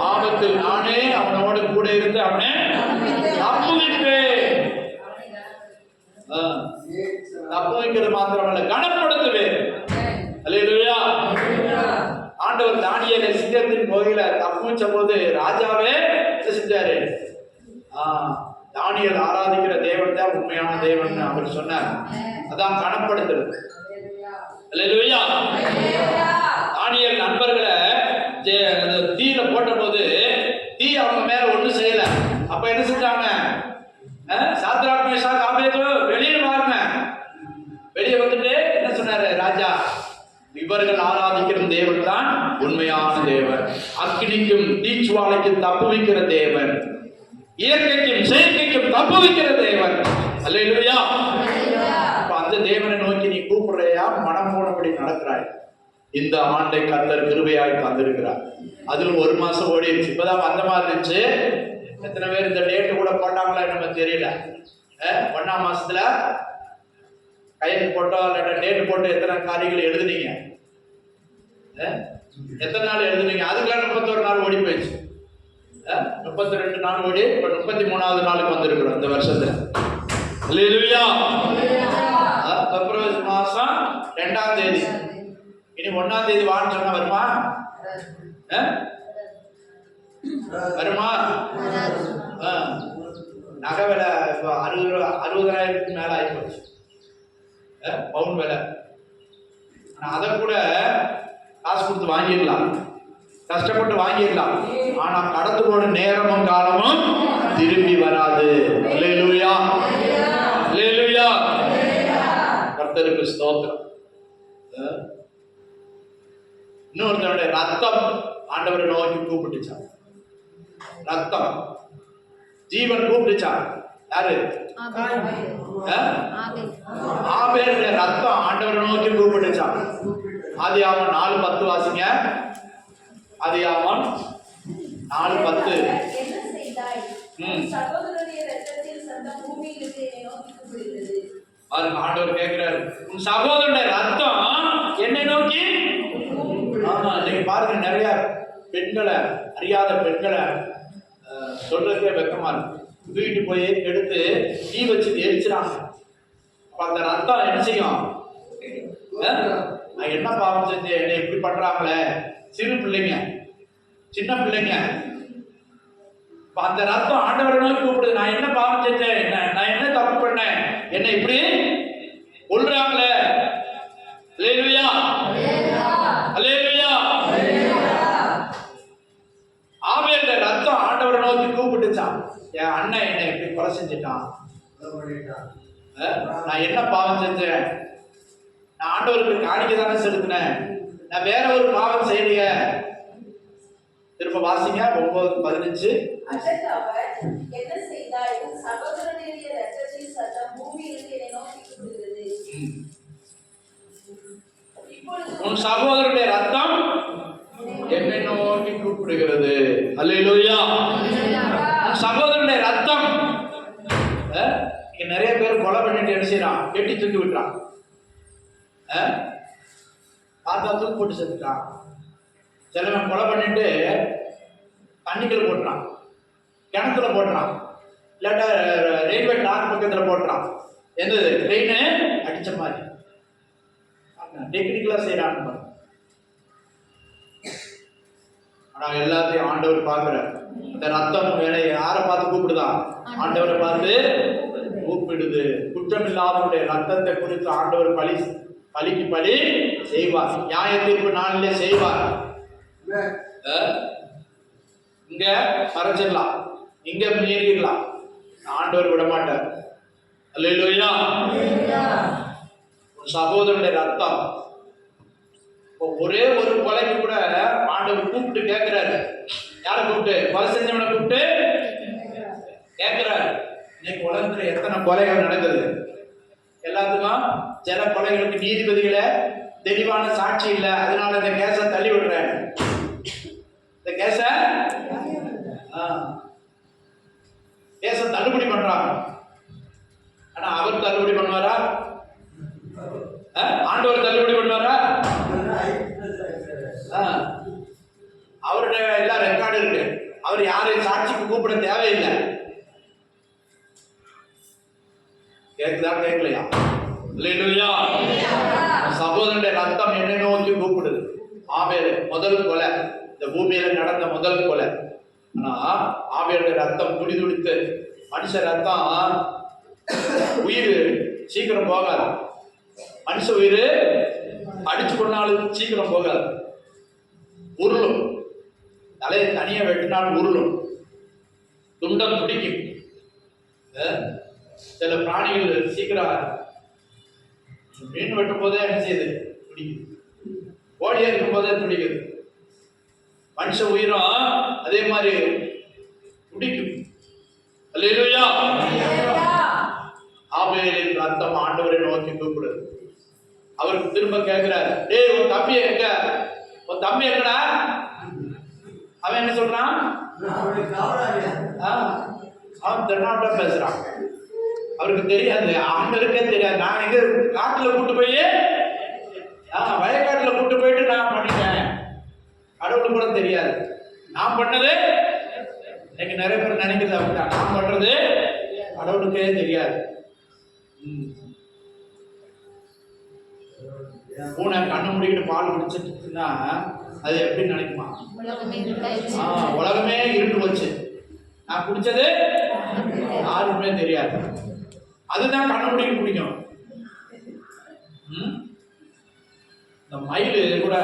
ஆபத்தில் நானே அவனோடு கூட இருந்து அவனை தப்புவிப்பேன். தப்புவிக்கிறது மாத்திரமல்ல, கனப்படுத்துவேன். அல்லேலூயா. ஆண்டவர் தானியேலை சிங்கத்தின் கோயில தப்புவிச்ச போது ராஜாவே என்ன செஞ்சாரு? தானியேல் ஆராதிக்கிற தேவன் தான் உண்மையான தேவன் அவர் சொன்னார். அதான் கனப்படுத்துறது. அல்லேலூயா. தானியேல் நண்பர்களை தீயில போட்ட போது தீ அவங்க மேல ஒண்ணும் செய்யல. அப்ப என்ன செஞ்சாங்க? சாத்ராக் மேஷாக் ஆபேத்நேகோ வெளியே வாருங்க. வெளியே வந்துட்டு என்ன சொன்னாரு ராஜா? இவர்கள் ஆராதிக்கிற தேவன் தான் உண்மையான தேவன், அக்கினிக்கும் தீச்சுவாலைக்கும் தப்புவிக்கிற தேவன், இயற்கைக்கும் செயற்கைக்கும் தப்புவிக்கிற தேவன். அல்லேலூயா. அப்ப அந்த தேவனை நோக்கி நீ கூப்பிடுறையா? மனம் போனபடி நடக்கிறாய். இந்த ஆண்டை கர்த்தர் கிருபையாய் தந்திருக்கிறார். அதுல 1 மாசம் ஓடிடுச்சு. இப்பதான் வந்த மாதிரி இருந்துச்சு. எத்தனை பேர் இந்த டேட்டு கூட போட்டாங்களா நமக்கு தெரியல. 1ஆம் மாசத்துல கையெழுத்து போட்டோ இல்ல டேட்டு போட்டு எத்தனை காரியங்கள் எழுதுனீங்க? எத்தனை நாள் எழுதுனீங்க? அதுக்கெல்லாம் 31 நாள் ஓடி போயிடுச்சு. 32 நாள் ஓடி இப்ப 33வது நாளுக்கு வந்திருக்கிறோம் இந்த வருஷத்துல. அல்லேலூயா. பிப்ரவரி மாசம் 2ஆம் தேதி. இனி 1ஆம் தேதி வான்னு சொன்னா வருமா? வருமா? நகை விலை 60,000க்கு மேல ஆயிப்போச்சு. பவுன் விலை. அதை கூட காசு கொடுத்து வாங்கிடலாம், கஷ்டப்பட்டு வாங்கிடலாம். ஆனா கடந்து போன நேரமும் காலமும் திரும்பி வராது. அல்லேலூயா. அல்லேலூயா. கர்த்தருக்கு ஸ்தோத்திரம். இன்னொருத்தருடைய ரத்தம் ஆண்டவரை நோக்கி கூப்பிட்டுச்சான். ரத்தம் ஜீவன் கூப்பிட்டுச்சான். யாரு? ஆபேலுடைய ரத்தம் ஆண்டவரை நோக்கி கூப்பிட்டுச்சான். ஆதியாகமம் 4:10 வாசிங்க. ஆதியாகமம் 4:10. ஆண்டவர் கேட்கிறாரு, உன் சகோதரனுடைய ரத்தம் என்னை நோக்கி. நீங்க பாருங்க, நிறைய பெண்களை, அறியாத பெண்களை சொல்றதுக்கே வெக்கமா இருக்கு. தூக்கிட்டு போய் எடுத்து தீ வச்சு எரிச்சுறாங்க. அந்த ரத்தம் என்ன செய்யும்? நான் என்ன பாவம் செஞ்சேன், என்னை இப்படி பண்றாங்களே? சிறு பிள்ளைங்க, சின்ன பிள்ளைங்க. அந்த ரத்தம் ஆண்டவரை நோக்கி கூப்பிடுது. நான் என்ன பாவம் செஞ்சேன்? நான் என்ன தப்பு பண்ணேன்? என்னை இப்படி கொல்றாங்களே. அல்லேலூயா. அல்லேலூயா. ஆபேலுடைய ரத்தம் ஆண்டவரை நோக்கி கூப்பிட்டுச்சான். என் அண்ணன் என்னை இப்படி கொலை செஞ்சுட்டான். நான் என்ன பாவம் செஞ்சேன்? நான் ஆண்டவருக்கு காணிக்கை தானே செலுத்தினேன். நான் வேற ஒரு பாவம் செய்யலைய. திரும்ப வாசிங்க 9:15. என்ன செய்தாய்? உன் சகோதரனுடைய இரத்தத்தின் சத்தம் பூமியிலிருந்து என்னை நோக்கி கூப்பிடுகிறது. உன் சகோதரனுடைய ரத்தம் என்னை நோக்கி கூப்பிடுகிறது. அல்லேலூயா. உன் சகோதரனுடைய ரத்தம். நிறைய பேர் கொலை பண்ணிட்டு என்ன செய்யறான்? கெட்டி தூக்கி விட்டுறான். தாத்தா தூக்கி போட்டு செத்துட்டான். சிலவன் கொலை பண்ணிட்டு தண்ணிக்குள்ள போட்டுறான், கிணத்துல போட்டுறான், இல்லாட்டா ரயில்வே ட்ராக் பக்கத்துல போட்டுறான். எந்த ட்ரெயின் அடிச்ச மாதிரி டெக்னிக்கலா செய்யறான். ஆனா எல்லாத்தையும் ஆண்டவர் பார்க்கிற இந்த ரத்தம் வேலை யாரை பார்த்து கூப்பிடுதான்? ஆண்டவரை பார்த்து கூப்பிடுது. குற்றம் இல்லாதவருடைய ரத்தத்தை குறித்து ஆண்டவர் பலிக்கு பலி செய்வார். நியாய தீர்ப்பு நாளிலே செய்வார். இங்க மறைச்சிடலாம், இங்க மீறிடலாம், ஆண்டவர் விட மாட்டார். அல்லேலூயா. சகோதரனுடைய ரத்தம். ஒரே ஒரு கொலைக்கு கூட ஆண்டவர் கூப்பிட்டு கேட்கிறாரு. யாரை கூப்பிட்டு? கொலை செஞ்சவனை கூப்பிட்டு கேட்கிறாரு. இன்னைக்கு உலகத்துல எத்தனை கொலைகள் நடக்குது? எல்லாத்துக்கும் சில கொலைகளுக்கு நீதிபதிகளை தெளிவான சாட்சி இல்லை, அதனால இந்த கேஸை தள்ளி விடுறேன். இந்த கேஸ தள்ளுபடி பண்றாங்க. ஆனா அவர் தள்ளுபடி பண்ணுவாரா? ஆண்டவர் தள்ளுபடி பண்ணுவாரா? அவருடைய எல்லா ரெக்கார்டு இருக்கு. அவர் யாரையும் சாட்சிக்கு கூப்பிட தேவையில்லை. கேக்குதா கேட்கலையா? சகோதரனுடைய ரத்தம் என்னை நோக்கி கூப்பிடுது. ஆபேல் முதல் கொலை, இந்த பூமியில நடந்த முதல் கொலை. ஆனா ஆபேலுடைய ரத்தம் துடி துடித்து, மனுஷ ரத்தம் உயிர் சீக்கிரம் போகாது. மனுஷ உயிர் அடிச்சு கொண்டாலும் சீக்கிரம் போகாது, உருளும். தலையை தனியா வெட்டினாலும் உருளும், துண்டம் துடிக்கும். சில பிராணிகள் சீக்கிரம் மீன் வெட்டும் போதே என்ன செய்யுது? துடிக்குது. ஓடியா இருக்கும் போதே துடிக்குது. மனுஷ உயிரும் அதே மாதிரி துடிக்கும். அல்லேலூயா. ஆபேலின் ரத்தம் ஆண்டவரை நோக்கி கூப்பிடுது. அவருக்கு திரும்ப கேட்கிறாரு, டேய் உன் தம்பி எங்க? உன் தம்பி எங்கடா? அவன் என்ன சொல்றான்? அவன் தென்னாட்ட பேசுறான். அவருக்கு தெரியாது, ஆண்டவருக்கே தெரியாது. நான் எங்க காட்டுல கூட்டு போய் வயக்காட்டுல கூட்டு போயிட்டு நான் பண்ணிட்டேன். கடவுளுக்கு கூட தெரியாது நான் பண்ணது. இன்னைக்கு நிறைய பேர் நினைக்கிறது அப்படிதான், நான் பண்றது கடவுளுக்கே தெரியாது. பூனை கண்ணு முடிக்கிட்டு பால் குடிச்சிட்டுன்னா அது எப்படி நினைக்குமா? உலகமே இருட்டு வச்சு நான் குடிச்சது யாருக்குமே தெரியாது. அதுதான் கண்ணு முடிக்கிட்டு குடிக்கும். இந்த மயில் கூட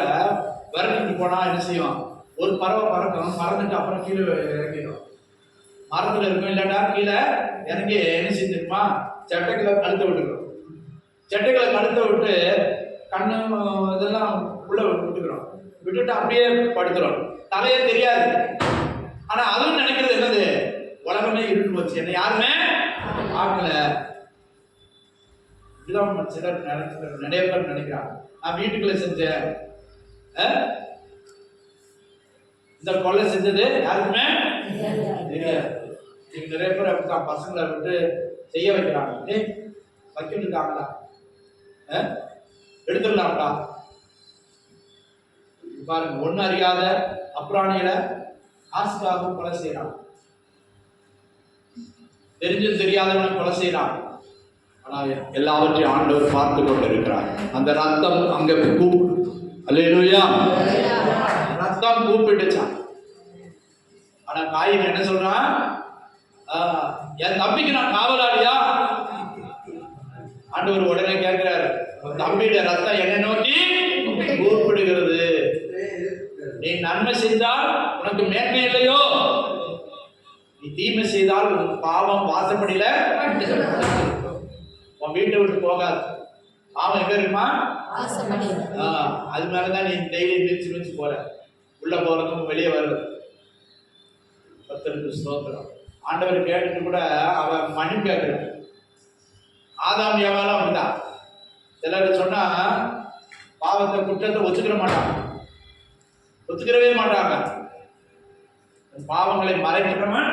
விரட்டிட்டு போனா என்ன செய்யும்? ஒரு பறவை பறக்கும், பறந்துட்டு அப்புறம் கீழே இறங்கிடும். மரத்துல இருக்கும், இல்லாட்டா கீழே இறங்கி என்ன செஞ்சிருமா? சட்டைகளை கழுத்த விட்டுக்கிறோம். சட்டைகளை கழுத்த விட்டு கண்ணு இதெல்லாம் உள்ள விட்டுக்கிறோம். விட்டுட்டு அப்படியே படுத்துறோம். தலையே தெரியாது. ஆனா அதுவும் நினைக்கிறது என்னது? உலகமே இருட்டு போச்சு, என்ன யாருமே பார்க்கல. இதுதான் சிலர் நிறைய பேர் நினைக்கிறாங்க. நான் வீட்டுக்குள்ள செஞ்சேன், இந்த கொலை செஞ்சது யாருக்குமே தெரியாது. நிறைய பேர் அப்படிதான் பசங்களை விட்டு செய்ய வைக்கிறாங்க. வைக்கிட்டு இருக்காங்களா? எடுத்துடலாம்டா. பாருங்க, ஒண்ணு அறியாத அப்ராணியில காசுக்காக கொலை செய்யறான். தெரிஞ்சும் தெரியாதவனை கொலை செய்யறான். ஆனா எல்லாவற்றையும் ஆண்டவர் பார்த்து கொண்டு இருக்கிறார். அந்த ரத்தம் அங்க அல்லேலூயா, ரத்தம் கூப்பிட்டுச்சான். ஆனா காயின் என்ன சொல்றான்? என் தம்பிக்கு நான் காவலாளியா? ஆண்டவர் உடனே கேட்கிறாரு, தம்பியுடைய ரத்தம் என்னை நோக்கி கூப்பிடுகிறது. நீ நன்மை செய்தால் உனக்கு மேன்மை இல்லையோ? நீ தீமை செய்தால் உன் பாவம் வாசப்படியில உன் வீட்டை விட்டு போகாது. பாவம் எங்க இருக்குமா? அது மேலதான் நீ டெய்லி மிதிச்சு மிதிச்சு போற. உள்ள போறதும் வெளியே வர்றது. கர்த்தருக்கு ஸ்தோத்திரம். ஆண்டவர் கேட்டுட்டு கூட அவன் மன்னிப்பு கேட்கிறான். ஆதாம் ஏவாளும் அப்படிதான். சிலர் சொன்னா பாவத்தை குற்றத்தை ஒத்துக்கிற மாட்டாங்க, ஒத்துக்கிறவே மாட்டாங்க. பாவங்களை மறைக்கிறவன்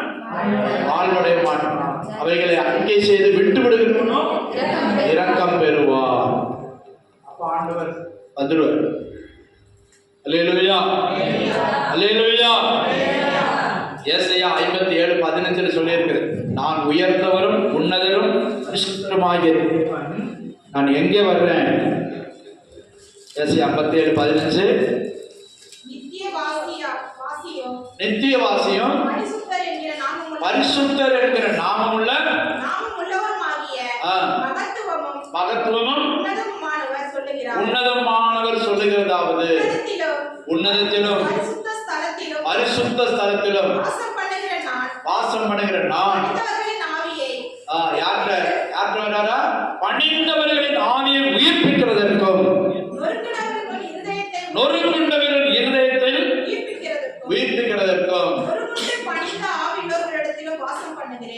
வாழ்வடைய மாட்டான். அவைகளை அறிக்கை செய்து விட்டு விடுகிறவனும் இரக்கம் பெறுவார். அப்ப ஆண்டவர் வந்துடுவார். அல்லேலூயா, அல்லேலூயா. ஏசாயா 57:15 சொல்லி இருக்கிறது, நான் உயர்ந்தவரும் உன்னதரும் பரிசுத்தருமாகிய நான் எங்கே வர்றேன்? ஏசாயா 57:15 நித்தியவாசியும் பரிசுத்தர் என்கிற நாமமுள்ள மகத்துவமும் உன்னதமானவர் சொல்லுகிறதாவது, உன்னதத்திலும் பரிசுத்த ஸ்தலத்திலும் வாசம் பண்ணுகிற நான் யார்கிட்ட வர்றாரா? பணிந்தவர்களின் ஆவியை உயிர்ப்பிக்கிறதற்கும் நொறுங்குண்டவர்களின் இருதயத்தில் உயிர்ப்பிக்கிறதற்கும்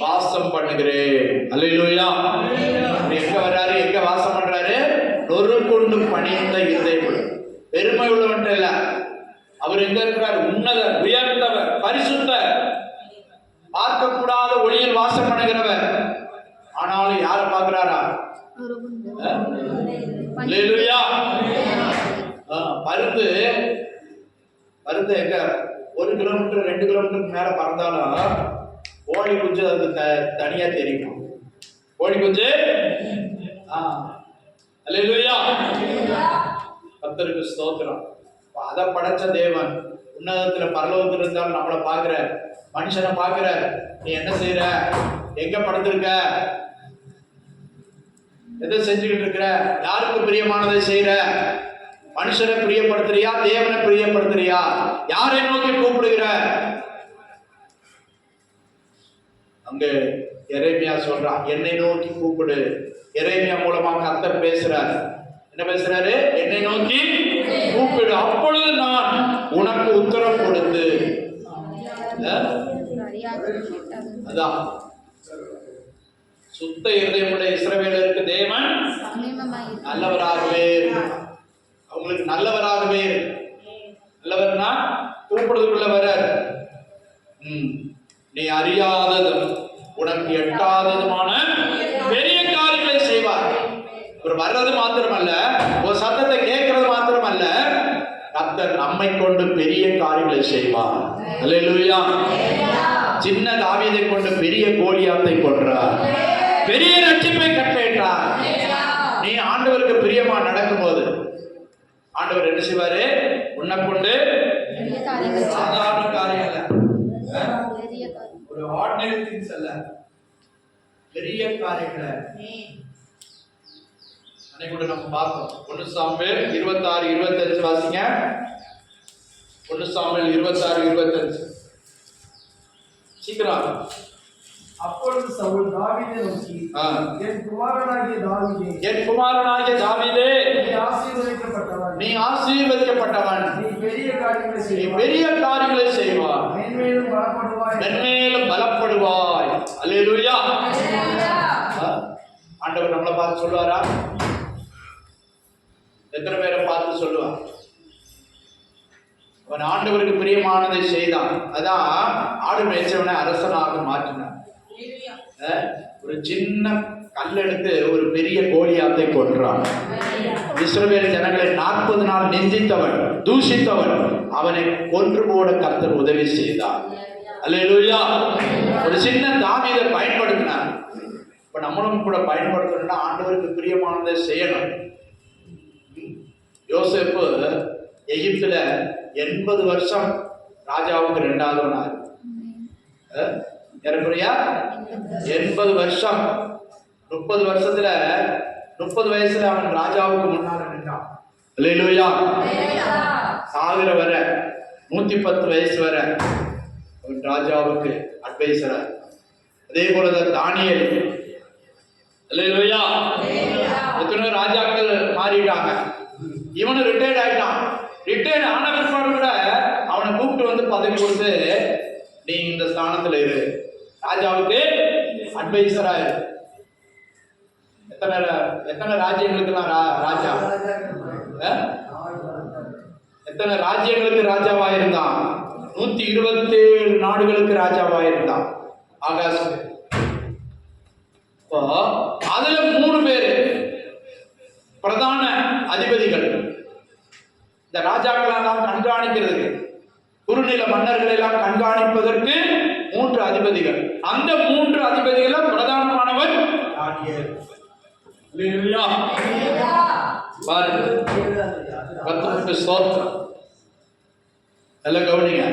வாசம் பண்ணுகிறேன். அல்லேலூயா. எங்க வர்றாரு? எங்க வாசம் பண்றாரு? நொறுங்குண்டு பணிந்த இருதயம். பெருமை உள்ளவன் இல்ல, அவர் எங்க இருக்கிறார்? உன்னதர், உயர்ந்தவர், பரிசுத்தர், பார்க்கக்கூடாத ஒளியில் வாசம் பண்ணுகிறவர். ஆனாலும் யாரை பார்க்கிறாரா? அல்லேலூயா. பருந்து எங்க 1 கிலோமீட்டர் 2 கிலோமீட்டருக்கு மேல பறந்தாலும் கோழி குஞ்சு அது தனியா தெரியும். கோழி குஞ்சு அல்லேலூயா. கர்த்தருக்கு ஸ்தோத்திரம். அதை படைச்ச தேவன் உன்னதத்துல பரலோகத்துல இருந்தாலும் நம்மளை பார்க்கிற, மனுஷனை பார்க்கிற. நீ என்ன செய்யற? எங்க படுத்திருக்க? எதை செஞ்சுக்கிட்டு இருக்கிற? யாருக்கு பிரியமானதை செய்யற? மனுஷனை பிரியப்படுத்துறியா? தேவனை பிரியப்படுத்துறியா? யாரை நோக்கி கூப்பிடுகிற? அங்க எரேமியா சொல்றான், என்னை நோக்கி கூப்பிடு. எரேமியா மூலமா கர்த்தர் பேசுறார். என்ன பேசுறாரு? என்னை நோக்கி கூப்பிடு, அப்பொழுது நான் உனக்கு உத்தரவு கொடுத்து. அதான் சுத்த இருதயமுடைய இஸ்ரவேலருக்கு தேவன் நல்லவராகவே, அவங்களுக்கு நல்லவராகவே. நல்லவர்னா கூப்பிடுறதுக்குள்ள வர. நீ அறியாததும் உனக்கு எட்டாததுமான பெரிய காரியங்களை செய்வார். ஒரு வர்றது மாத்திரமல்ல, ஒரு சத்தத்தை கேட்கறது மாத்திரமல்ல, கர்த்தர் நம்மை கொண்டு பெரிய காரியங்களை செய்வார். அல்லேலூயா. சின்ன தாவீதை கொண்டு பெரிய கோலியாத்தை கொன்றார், பெரிய ரட்சிப்பை கட்டளையிட்டார். நீ ஆண்டவருக்கு பிரியமா நடக்கும்போது ஆண்டவர் என்ன செய்வாரு? உன்னை கொண்டு சாதாரண காரியம் அல்ல, ஒரு ஆர்டினரி திங்ஸ் அல்ல, பெரிய காரியங்களை அன்னைக்கு கூட நம்ம பார்த்தோம். 1 சாமுவேல் 26:25 வாசிங்க. 1 சாமுவேல் 26:25 சீக்கிரம். அப்பொழுது சவுல் தாவீதை நோக்கி, என் குமாரனாகிய தாவீதே, நீ ஆசீர்வதிக்கப்பட்டவன், நீ பெரிய காரியங்களை செய்வாய், மென்மேலும் பலப்படுவாய். அல்லேலூயா. ஆண்டவர் நம்மளை பார்த்து சொல்லுவாரா? எத்தனை பேரை பார்த்து சொல்லுவார்? அவன் ஆண்டவருக்கு பிரியமானதை செய்தான். அதான் ஆடு மேய்ச்சவனை அரசனாக மாற்றினான். ஒரு சின்ன கல் எடுத்து ஒரு பெரிய கோலியாத்தை கொன்றான். இஸ்ரவேல் ஜனங்களை 40 நாள் நிந்தித்தவன், தூஷித்தவன், அவனை கொன்று போட கர்த்தர் உதவி செய்தார். அல்லேலூயா. ஒரு சின்ன தாவீதை பயன்படுத்தினார். இப்ப நம்மளும் கூட பயன்படுத்தணும்னா ஆண்டவருக்கு பிரியமானதை செய்யணும். யோசேப்பு எகிப்துல 80 வருஷம் ராஜாவுக்கு 2ஆவதுனார். ஏறக்குறையா 80 வருஷம். 30 வருஷத்துல 30 வயசுல அவன் ராஜாவுக்கு முன்னால நின்றான். அல்லேலூயா. சாகுற வர 110 வயசு வர அவன் ராஜாவுக்கு அட்வைசரா. அதே போலதான் தானியேல். அல்லேலூயா. எத்தனையோ ராஜாக்கள் மாறிட்டாங்க. இவனு ரிட்டையர்ட் ஆயிட்டான். ரிட்டையர்ட் ஆன பிற்பாடு கூட அவனை கூப்பிட்டு வந்து பதவி கொடுத்து, நீ இந்த ஸ்தானத்துல இரு, ராஜாவுக்கு அட்வைசரா இரு. எத்தனை ராஜ்யங்களுக்கெல்லாம் ராஜா, எத்தனை ராஜ்யங்களுக்கு ராஜாவா இருந்தான்? 127 நாடுகளுக்கு ராஜாவா இருந்தான் ஆகாஷ். அதுல 3 பேரு பிரதான அதிபதிகள். இந்த ராஜாக்களெல்லாம் கண்காணிக்கிறதுக்கு, குறுநில மன்னர்களை எல்லாம் கண்காணிப்பதற்கு 3 அதிபதிகள். அந்த 3 அதிபதிகள் பிரதானமானவர் தானியேல். அல்லேலூயா. பாருங்க, கர்த்தருக்கு ஸ்தோத்திரம். நல்ல கவனிங்க,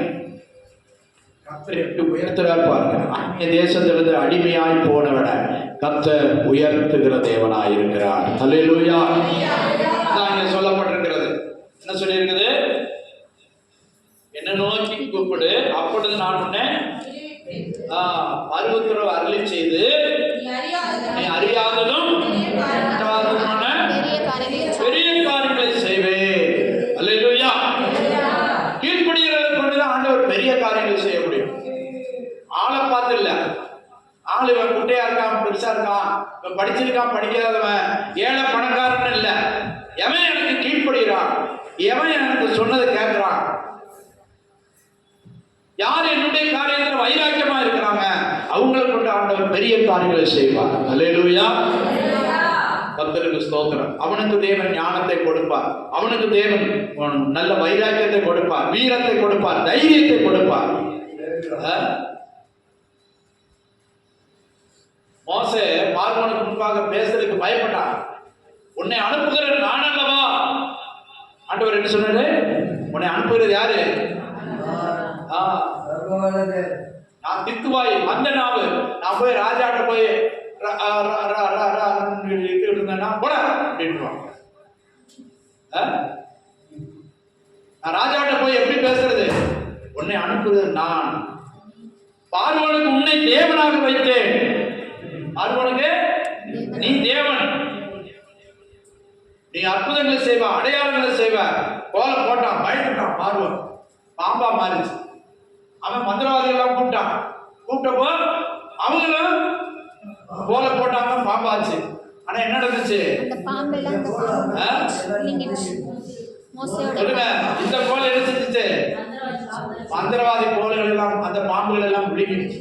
கர்த்தர் எப்படி உயர்த்துறார் பாருங்க. அந்நிய தேசத்திலிருந்து அடிமையாய் போனவன கர்த்தர் உயர்த்துகிற தேவனாய் இருக்கிறார். அல்லேலூயா. அதான் இங்க சொல்லப்பட்டிருக்கிறது. என்ன சொல்லியிருக்குது? என்ன நோக்கி கூப்பிடு, அப்பொழுது நான் உன்னை அறிவுத்துறவு அருளி செய்து நீ அறியாததும் பெரிய காரியங்களை செய்வேன். அல்லேலூயா. கீழ்ப்படிகிறதை கொண்டுதான் ஆண்டவர் பெரிய காரியங்களை செய்ய முடியும். ஆளை பார்த்து இல்ல. ஆள் இவன் குட்டையா இருக்கான், பெருசா இருக்கான், இவன் படிச்சிருக்கான், படிக்காதவன், ஏழை பணக்காரன் இல்ல. எவன் எனக்கு கீழ்ப்படுகிறான், எவன் எனக்கு சொன்னதை கேட்கிறான், யார் என்னுடைய காரியத்துல வைராக்கியமா இருக்கிறாங்க அவங்களை கொண்டு ஆண்டவர் பெரிய காரியங்களை செய்வார். அல்லேலூயா. கர்த்தருக்கு ஸ்தோத்திரம். அவனுக்கு தேவன் ஞானத்தை கொடுப்பார், அவனுக்கு தேவன் நல்ல வைராக்கியத்தை கொடுப்பார், வீரத்தை கொடுப்பார், தைரியத்தை கொடுப்பார். மோசே பார்வோனுக்கு முன்பாக பேசுறதுக்கு பயப்பட்டான். உன்னை அனுப்புகிற நான் அல்லவா? ஆண்டவர் என்ன சொன்னாரு? உன்னை அனுப்புகிறது யாரு? நான் தித்துவாய் அந்த நாவு, நான் போய் ராஜாட்ட போய் இருந்தேன்னா போட அப்படின்றான். நான் ராஜாட்ட போய் எப்படி பேசுறது? உன்னை அனுப்புகிறது நான். பார்வோனுக்கு உன்னை தேவனாக வைத்தேன். பார்வோனுக்கு நீ தேவன், நீ அற்புதங்களை செய்வ, அடையாளங்களை செய்வ. கோலம் போட்டான், பயந்துட்டான். பார்வோன் பாம்பா மாறிச்சு. அவன் மந்திரவாதிகள் எல்லாம் கூப்பிட்டப்போ அவங்களும் கோல போட்டாங்க, பாம்பாச்சு. ஆனா என்ன நடந்துச்சு? சொல்லுங்க, இந்த கோல் என்ன செஞ்சுச்சு? மந்திரவாதி கோல்கள் எல்லாம், அந்த பாம்புகள் எல்லாம் விழுங்கிடுச்சு.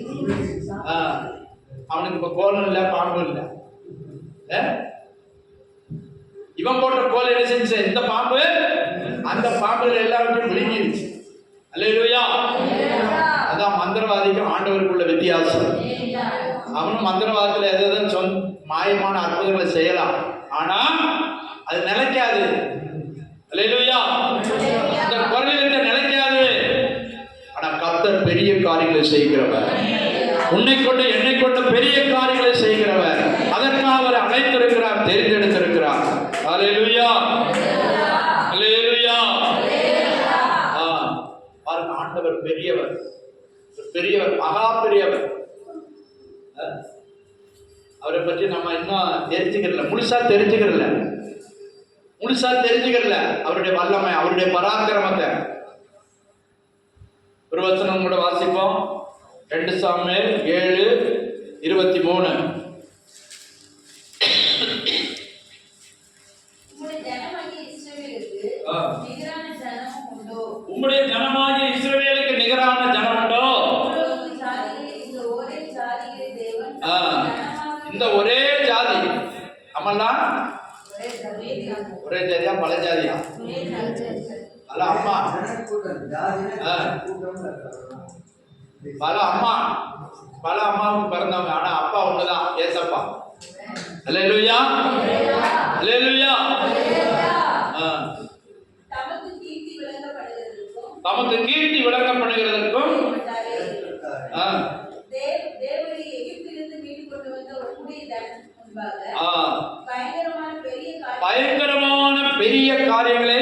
அவனுக்கு இப்ப கோலம் இல்ல, பாம்பு இல்ல. இவன் போட்ட கோல் என்ன செஞ்சு? இந்த பாம்பு அந்த பாம்புகள் எல்லாவற்றையும் விழுங்கிடுச்சு. அல்லேலூயா. அதான் மந்திரவாதிக்கும் ஆண்டவருக்குள்ள வித்தியாசம். அவனும் மந்திரவாதத்துல எதாவது மாயமான அற்புதங்களை செய்யலாம், ஆனா அது நிலைக்காது. அல்லேலூயா. அந்த குரலில் நிலைக்காது. ஆனா கர்த்தர் பெரிய காரியங்களை செய்கிறவர், உன்னை கொண்டு என்னை கொண்டு பெரிய காரியங்களை செய்கிறவர். அதற்காக அவர் அழைத்திருக்கிறார், தெரிந்தெடுத்திருக்கிறார். அல்லேலூயா. அல்லேலூயா. பாருங்க, ஆண்டவர் பெரியவர், பெரியவர், மகா பெரியவர். அவரை பற்றி நம்ம இன்னும் தெரிஞ்சுக்கிறல, முழுசா தெரிஞ்சுக்கிறல அவருடைய வல்லமை, அவருடைய பராக்கிரமத்தை. ஒரு வசனம் கூட வாசிப்போம். 2 சாமுவேல் 7:23. உம்முடைய ஜனமாகிய இஸ்ரவேலுக்கு நிகரான ஜனம் உண்டோ? இந்த ஒரே ஜாதி. அம்மல்லாம் ஒரே ஜாதியா, பல ஜாதியா? அல்ல அம்மா, பல அம்மாவுக்கு பிறந்தவங்க, ஆனா அப்பா ஒண்ணுதான், ஏசப்பா. அல்லேலூயா. அல்லேலூயா. தமக்கு கீர்த்தி விளங்கப்படுகிறதற்கும் பயங்கரமான பெரிய காரியங்களை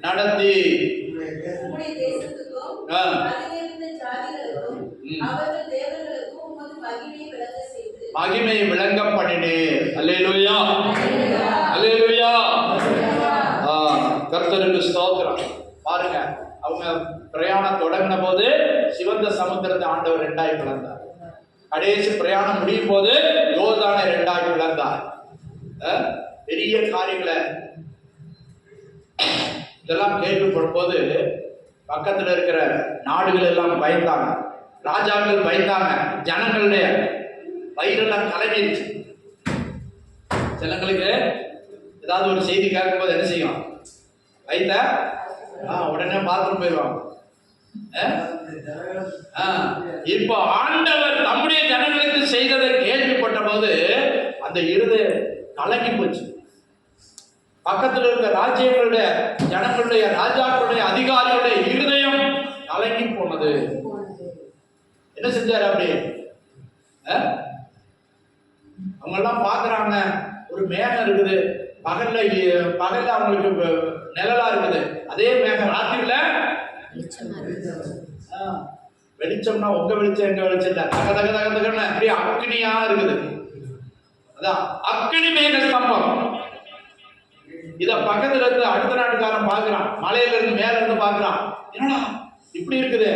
நடத்தி மகிமையை விளங்க பண்ணினேன். அல்லேலூயா. அல்லேலூயா. கர்த்தருக்கு ஸ்தோத்திரம். பாருங்க, அவங்க பிரயாணம் தொடங்கின போது சிவந்த சமுத்திரத்தை ஆண்டவர் 2 பிளந்தார். கடைசி பிரயாணம் முடியும் போது யோர்தானை 2 பிளந்தார். பெரிய காரியங்களை இதெல்லாம் கேள்விப்படும் போது பக்கத்துல இருக்கிற நாடுகள் எல்லாம் பயந்தாங்க, ராஜாக்கள் பயந்தாங்க, ஜனங்களுடைய வயிறெல்லாம் கலங்கிடுச்சு. சிலங்களுக்கு ஏதாவது ஒரு செய்தி கேட்கும் போது என்ன செய்யும்? வைத்த உடனே பாத்ரூம் போயிடுவாங்க. இப்போ ஆண்டவர் தம்முடைய ஜனங்களுக்கு செய்ததை கேள்விப்பட்ட போது அந்த இருதயம் கலங்கி போச்சு. பக்கத்தில் இருக்க ராஜ்யங்களுடைய ஜனங்களுடைய ராஜாக்களுடைய அதிகாரிகளுடைய இருதயம் கலங்கி போனது. என்ன செஞ்சாரு? அப்படி அவங்க எல்லாம் பாக்குறாங்க, ஒரு மேகம் இருக்குது, பகல்ல அவங்களுக்கு நிழலா இருக்குது, அதே மேகம் ராத்திரில வெளிச்சம்னா உங்க வெளிச்சம் எங்க வெளிச்சம் இல்ல, தக தக தக தகன்னு அப்படியே அக்னியா இருக்குது. அதான் அக்னி மேக ஸ்தம்பம். இத பக்கத்துல இருந்து அடுத்த நாட்டுக்காரன் பாக்குறான், மலையில இருந்து மேல இருந்து பாக்குறான், என்னடா இப்படி இருக்குது,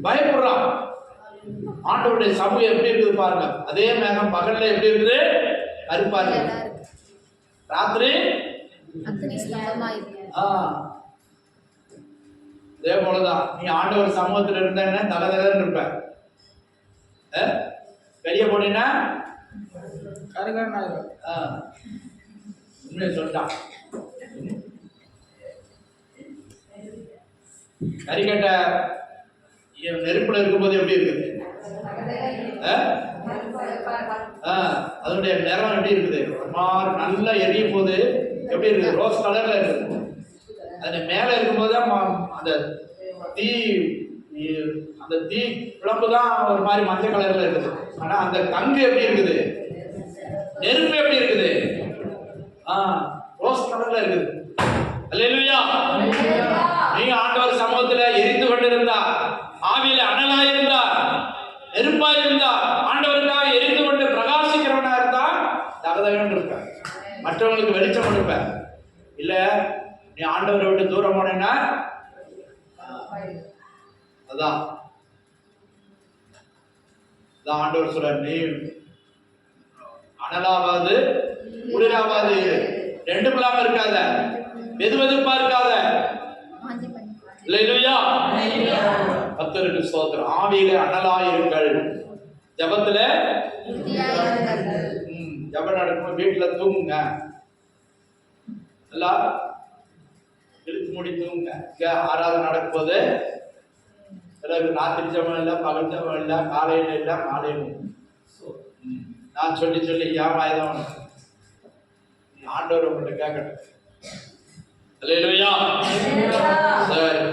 பயப்படுறான். ஆண்டவருடைய சமூகம் எப்படி இருக்குது பாருங்க. அதே மேகம் பகல்ல எப்படி இருக்குது? கருப்பா இருக்கு, ராத்திரி இதே போலதான் நீ ஆண்டவர் சமூகத்தில் இருந்தேன்னா தலதலன்னு இருப்ப. வெளியே போனீங்கன்னா உண்மையை சொல்லிட்டான். கறிக்கட்டை நெருப்புல இருக்கும்போது எப்படி இருக்குது? அதனுடைய நிறம் எப்படி இருக்குது? நல்லா எரியும் போது எப்படி இருக்குது? ரோஸ் கலர்ல இருக்குது. அது மேல இருக்கும்போது அந்த தீ அந்த தீ குழம்பு தான் ஒரு மாதிரி மஞ்சள் கலர்ல இருக்குது. ஆனா அந்த கங்கு எப்படி இருக்குது? நெருப்பு எப்படி இருக்குது? ரோஸ் கலர்ல இருக்குது. அல்லேலூயா. நீங்க ஆண்டவர் சமூகத்துல எரிந்து கொண்டிருந்தா, ஆவியில அனலாயிருந்தா, நெருப்பாயிருந்தா, ஆண்டவருக்காக எரிந்து கொண்டு பிரகாசிக்கிறவனா இருந்தா தகதகன்னு இருப்ப, மற்றவங்களுக்கு வெளிச்சம் கொடுப்ப. இல்ல நீ ஆண்டவரை விட்டு தூரம் போனேன்னா அதான் ஆண்டவர் சொல்ற, நீ அனலாவாது குளிராவாது, ரெண்டும் இல்லாம இருக்காத, வெதுவெதுப்பா இருக்காத. அல்லேலூயா. கர்த்தருக்கு ஸ்தோத்திரம். ஆவியிலே அனலாயிருங்கள், ஜெபத்துல ஜெபம் நடக்கும். வீட்டுல தூங்குங்க, எல்லாம் இழுத்து மூடி தூங்குங்க. இங்க ஆராதனை நடக்கும் போது ராத்திரி ஜெபம் இல்லை, பகல் ஜெபம் இல்லை, காலையில இல்லை, மாலையில. நான் சொல்லி ஏமாயதான் ஆண்டவர் உங்கள்கிட்ட கேட்கட்டும். அல்லேலூயா. சரி,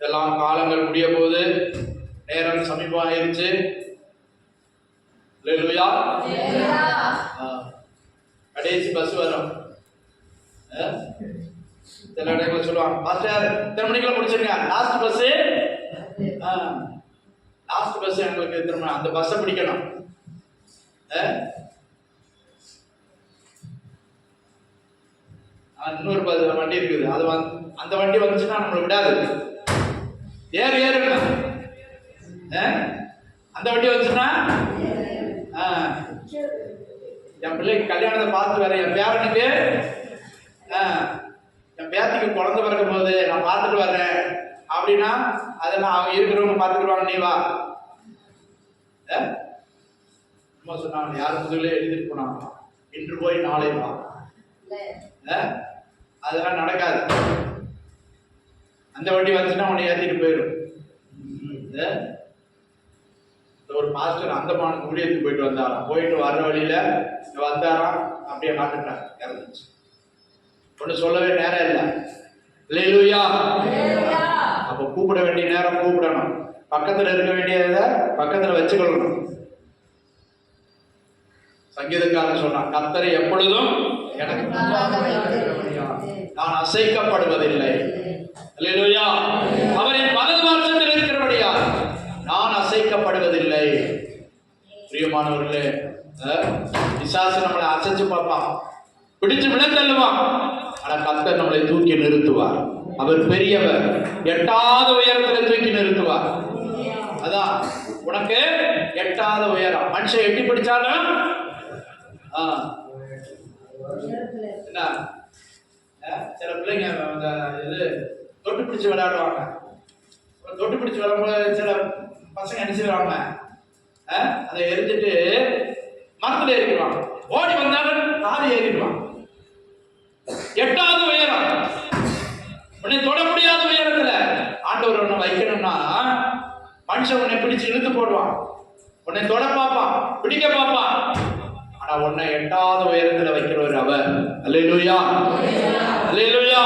எல்லாம் காலங்கள் முடிய போது, நேரம் சமீபம் ஆயிருச்சு. அல்லேலூயா. கடைசி பஸ் வரும். சில இடங்களில் சொல்லுவாங்க, மாஸ்டர் எத்தனை மணிக்குள்ள முடிச்சிருங்க? லாஸ்ட் பஸ் எங்களுக்கு திரும்ப அந்த பஸ்ஸை பிடிக்கணும். இன்னொரு வண்டி இருக்குது, அது அந்த வண்டி வந்துச்சுன்னா நம்மளை விடாது. ஏறு அந்த வண்டி வந்துச்சுன்னா என் பிள்ளைக்கு கல்யாணத்தை பார்த்து வரேன், என் பேரனுக்கு என் பேத்திக்கு குழந்தை பிறக்கும் போது நான் பார்த்துட்டு வர்றேன் அப்படின்னா அதெல்லாம் அவங்க இருக்கிறவங்க பார்த்துக்கிடுவாங்க. நீ வா சொன்னாங்க. யாரும் முதல்ல எழுதிட்டு போனாங்க, இன்று போய் நாளை வா. அதெல்லாம் நடக்காது. அந்த வண்டி வந்துச்சுன்னா உன்னை ஏற்றிட்டு போயிடும். ஒரு மாஸ்டர் அந்தமானுக்கு ஊழியத்துக்கு போயிட்டு வந்தாராம். போயிட்டு வர்ற வழியில வந்தாராம், அப்படியே மாட்டுட்டாங்க, இறந்துச்சு. ஒன்று சொல்லவே நேரம் இல்லை. அல்லேலூயா. அப்போ கூப்பிட வேண்டிய நேரம் கூப்பிடணும், பக்கத்துல இருக்க வேண்டியதை பக்கத்துல வச்சுக்கொள்ளணும். சங்கீதக்காரன் சொன்னான், கர்த்தரை எப்பொழுதும் எனக்கு நான் அசைக்கப்படுவதில்லை. அல்லேலூயா. அவரின் வலது பார்சத்தில் இருக்கிறபடியா நான் அசைக்கப்படுவதில்லை. பிரியமானவர்களே, பிசாசு நம்மளை அசைச்சு பார்ப்பான், பிடிச்சு விழத்தள்ளுவான். ஆனா கர்த்தர் நம்மளை தூக்கி நிறுத்துவார். அவர் பெரியவர், எட்டாத உயரத்தில் தூக்கி நிறுத்துவார். அதான் உனக்கு எட்டாத உயரம். மனுஷன் எட்டி பிடிச்சாலும் என்ன, சில பிள்ளைங்க இது தொட்டு பிடிச்சு விளையாடுவாங்க. தொட்டு பிடிச்சு விளையாடும்போது சில பசங்க என்ன செய்வாங்க, அதை எரிஞ்சிட்டு மரத்துல ஏறிடுவாங்க. ஓடி வந்தாலும் தாவி ஏறிடுவாங்க. எட்டாவது உயரம், உன்னை தொட முடியாத உயரத்துல ஆண்டவர் உன்னை வைக்கணும்னா மனுஷன் உன்னை பிடிச்சு இழுத்து போடுவான், உன்னை தொட பார்ப்பான், பிடிக்க பார்ப்பான். ஆனா உன்னை எட்டாவது உயரத்துல வைக்கிறவர் அவர். அல்லேலூயா. அல்லேலூயா.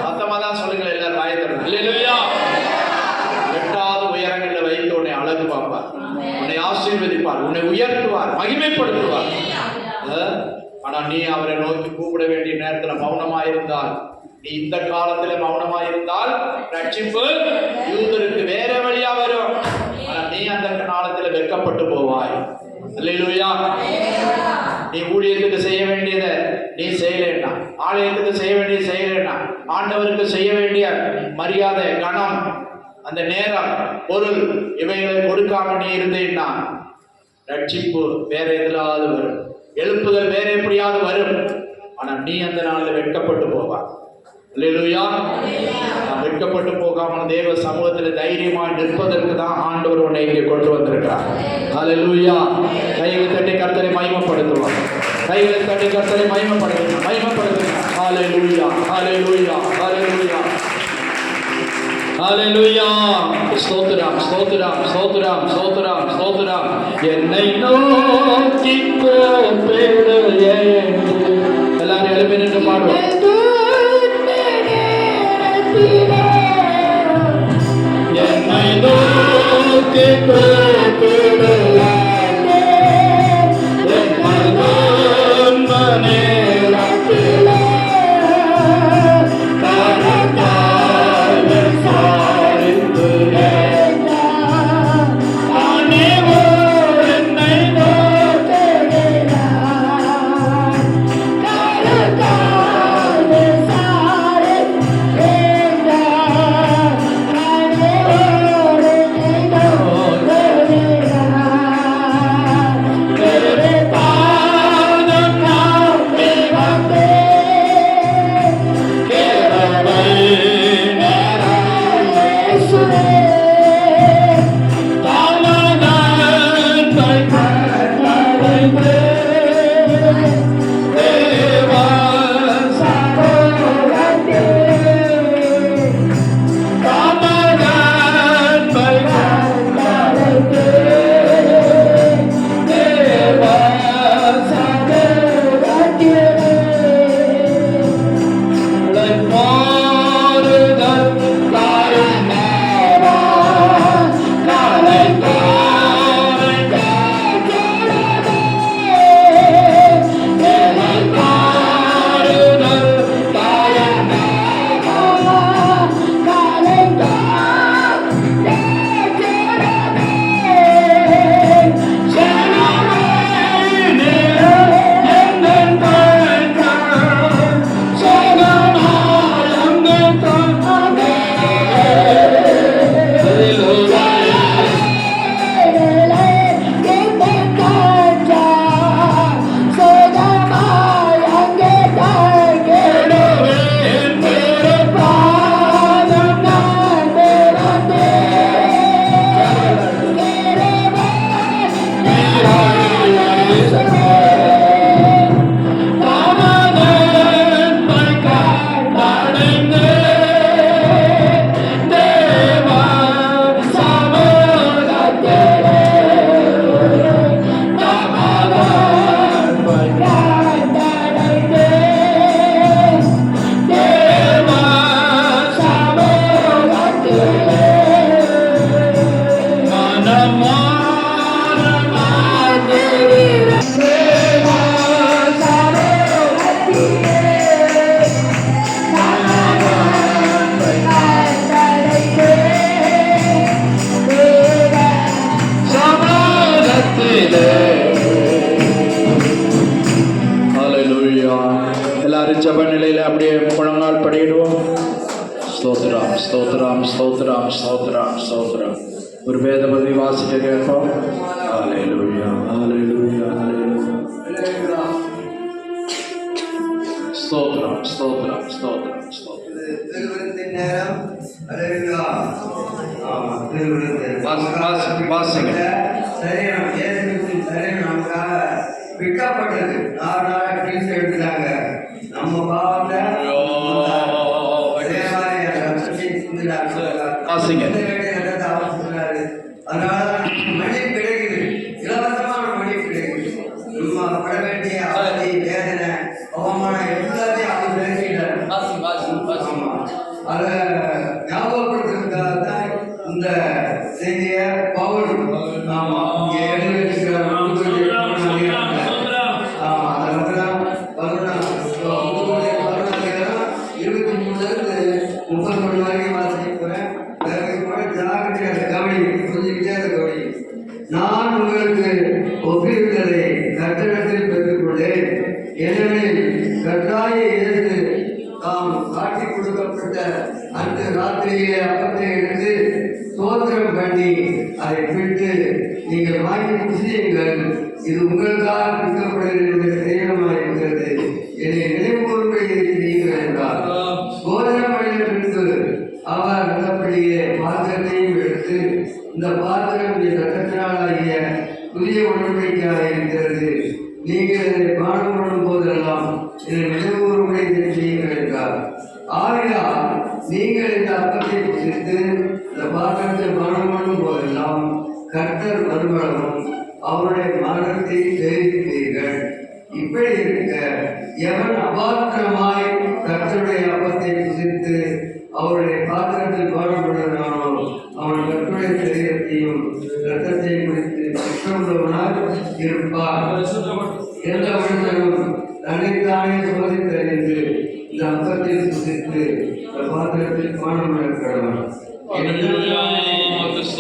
சத்தமா தான் சொல்லுங்களேன் எல்லாரும், ஆயத்தம். அல்லேலூயா. எட்டாவது உயரங்கள்ல வைத்து உன்னை அழகு பார்ப்பார், உன்னை ஆசீர்வதிப்பார், உன்னை உயர்த்துவார், மகிமைப்படுத்துவார். ஆனா நீ அவரை நோக்கி கூப்பிட வேண்டிய நேரத்துல மௌனமாயிருந்தால், நீ இந்த காலத்துல மௌனமாயிருந்தால் ரட்சிப்பு யூதருக்கு வேற வழியா வரும். ஆனா நீ அந்த காலத்துல வெட்கப்பட்டு போவாய். அல்லேலூயா. நீ ஊழியத்துக்கு செய்ய வேண்டியதை நீ செய்யலேன்னா, ஆலயத்துக்கு செய்ய வேண்டியது செய்யலேன்னா, ஆண்டவருக்கு செய்ய வேண்டிய மரியாதை, கணம், அந்த நேரம், பொருள் இவைகளை கொடுக்காம நீ இருந்தேன்னா ரட்சிப்பு வேற எதிலாவது வரும், எழுப்புதல் வேற எப்படியாவது வரும். ஆனா நீ அந்த நாளில் வெட்கப்பட்டு போவா. அல்லேலூயா. நாம் வெட்கப்பட்டு போகாமல் தேவ சமூகத்தில் தைரியமாய் நிற்பதற்கு தான் ஆண்டவர் உன்னை இங்கே கொண்டு வந்திருக்கிறார். அல்லேலூயா. கைகளை தட்டி கர்த்தரை மகிமைப்படுத்துவார். கைகளை தட்டி கர்த்தரை மகிமைப்படுத்துவார். அல்லேலூயா, அல்லேலூயா, அல்லேலூயா, அல்லேலூயா. ஸ்தோத்திரம், ஸ்தோத்திரம், ஸ்தோத்திரம், ஸ்தோத்திரம், ஸ்தோத்திரம். என்னை நோக்கி கூப்பிடு என்று எல்லாரும் எழுப்பி நின்று பாடுவோம். என்னை நோக்கி கூப்பிடு எல்லாரும் ஜெப நிலையில அப்படியே முழங்கால் படியிடுவோம். ஸ்தோத்திரம், ஸ்தோத்திரம், ஸ்தோத்திரம், ஸ்தோத்திரம், ஸ்தோத்திரம். ஒரு வேத பகுதி வாசிக்க கேட்போம். ஹல்லேலூயா, ஹல்லேலூயா, ஹல்லேலூயா. ஸ்தோத்திரம், ஸ்தோத்திரம், ஸ்தோத்திரம், ஸ்தோத்திரம். திருவிருந்தின் நேரம். ஹல்லேலூயா. ஆமா, திருவிருந்தின் வாசிங்க. சரீரம் இயேசுவின் சரீரம் நமக்காக விற்கப்பட்டது. 4 நாளா கிழிச்சு எடுத்துட்டாங்க. நம்ம பாவத்தை வாசிங்க. அதனால மன்னிப்பு கிடைக்குது. இலவசமான மன்னிப்பு கிடைக்குது. நம்ம பட வேண்டிய அவதி, வேதனை, அவமானம் எல்லாத்தையும் அது பேசிட்டாரு. அதை ஞாபகப்படுத்துறதுக்காக தான் இந்த செய்தியை பவுல் எழுதி வச்சிருக்கிறார். நான் உங்களுக்கு ஒப்பிடுதலை கட்டணத்தில் பெற்றுக்கொண்டேன். எனவே கட்டாய இயேசு தாம் காட்டி கொடுக்கப்பட்ட அந்த ராத்திரியிலே அப்பத்தை எடுத்து ஸ்தோத்திரம் பண்ணி அதை பிட்டு நீங்கள் வாங்கி புசியுங்கள், இது உங்களுக்காக பிடிக்கப்படுகிற சரீரமாக இருக்கிறது, என்னை நினைவு கூர்மை இருக்கிறீர்கள் என்றார். வானத்தினுடைய சட்டத்தினாலாகிய புதிய உடன்படிக்கையாக இருக்கிறது. நீங்கள் இதை பானம் பண்ணும் போதெல்லாம் இதை நினைவுறும்படி இதை செய்யுங்கள் என்றார். ஆகையால் நீங்கள் இந்த அப்பத்தை புசித்து இந்த பாத்திரத்தில் பானம் பண்ணும் போதெல்லாம் கர்த்தர் வருவளவும் அவருடைய மரணத்தை தெரிவிப்பீர்கள். இப்படி இருக்க எவன் அபாத்திரமாய் கர்த்தருடைய அப்பத்தை புசித்து அவருடைய பாத்திரத்தில் பானம் பண்ணுகிறானோ அவன் கர்த்தருடைய சரீரத்தையும் இரத்தத்தையும் குறித்து குற்றமுள்ளவனாக இருப்பார். எந்த மனிதனும் தன்னைத்தானே சோதித்தறிந்து இந்த அப்பத்தில் புசித்து இந்த பாத்திரத்தில் பானம் பண்ண கடவன்.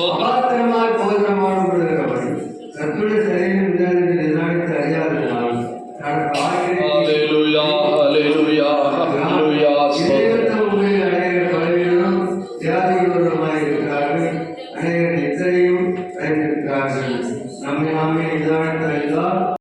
அபாத்திரமாய் போதனம் பண்ணுகிறவன் கர்த்தருடைய சரீரம் நிதானித்து அறியாதனால் தனக்கு ஹalleluya ஹalleluya ஹalleluya அநேக பலவீனம் வியாதிகளுமாய் இருக்கிறார்கள். அநேக நித்திரையும் அடைந்திருக்கிறார்கள். நம்மை நாமே நிதானித்து அறிந்தால்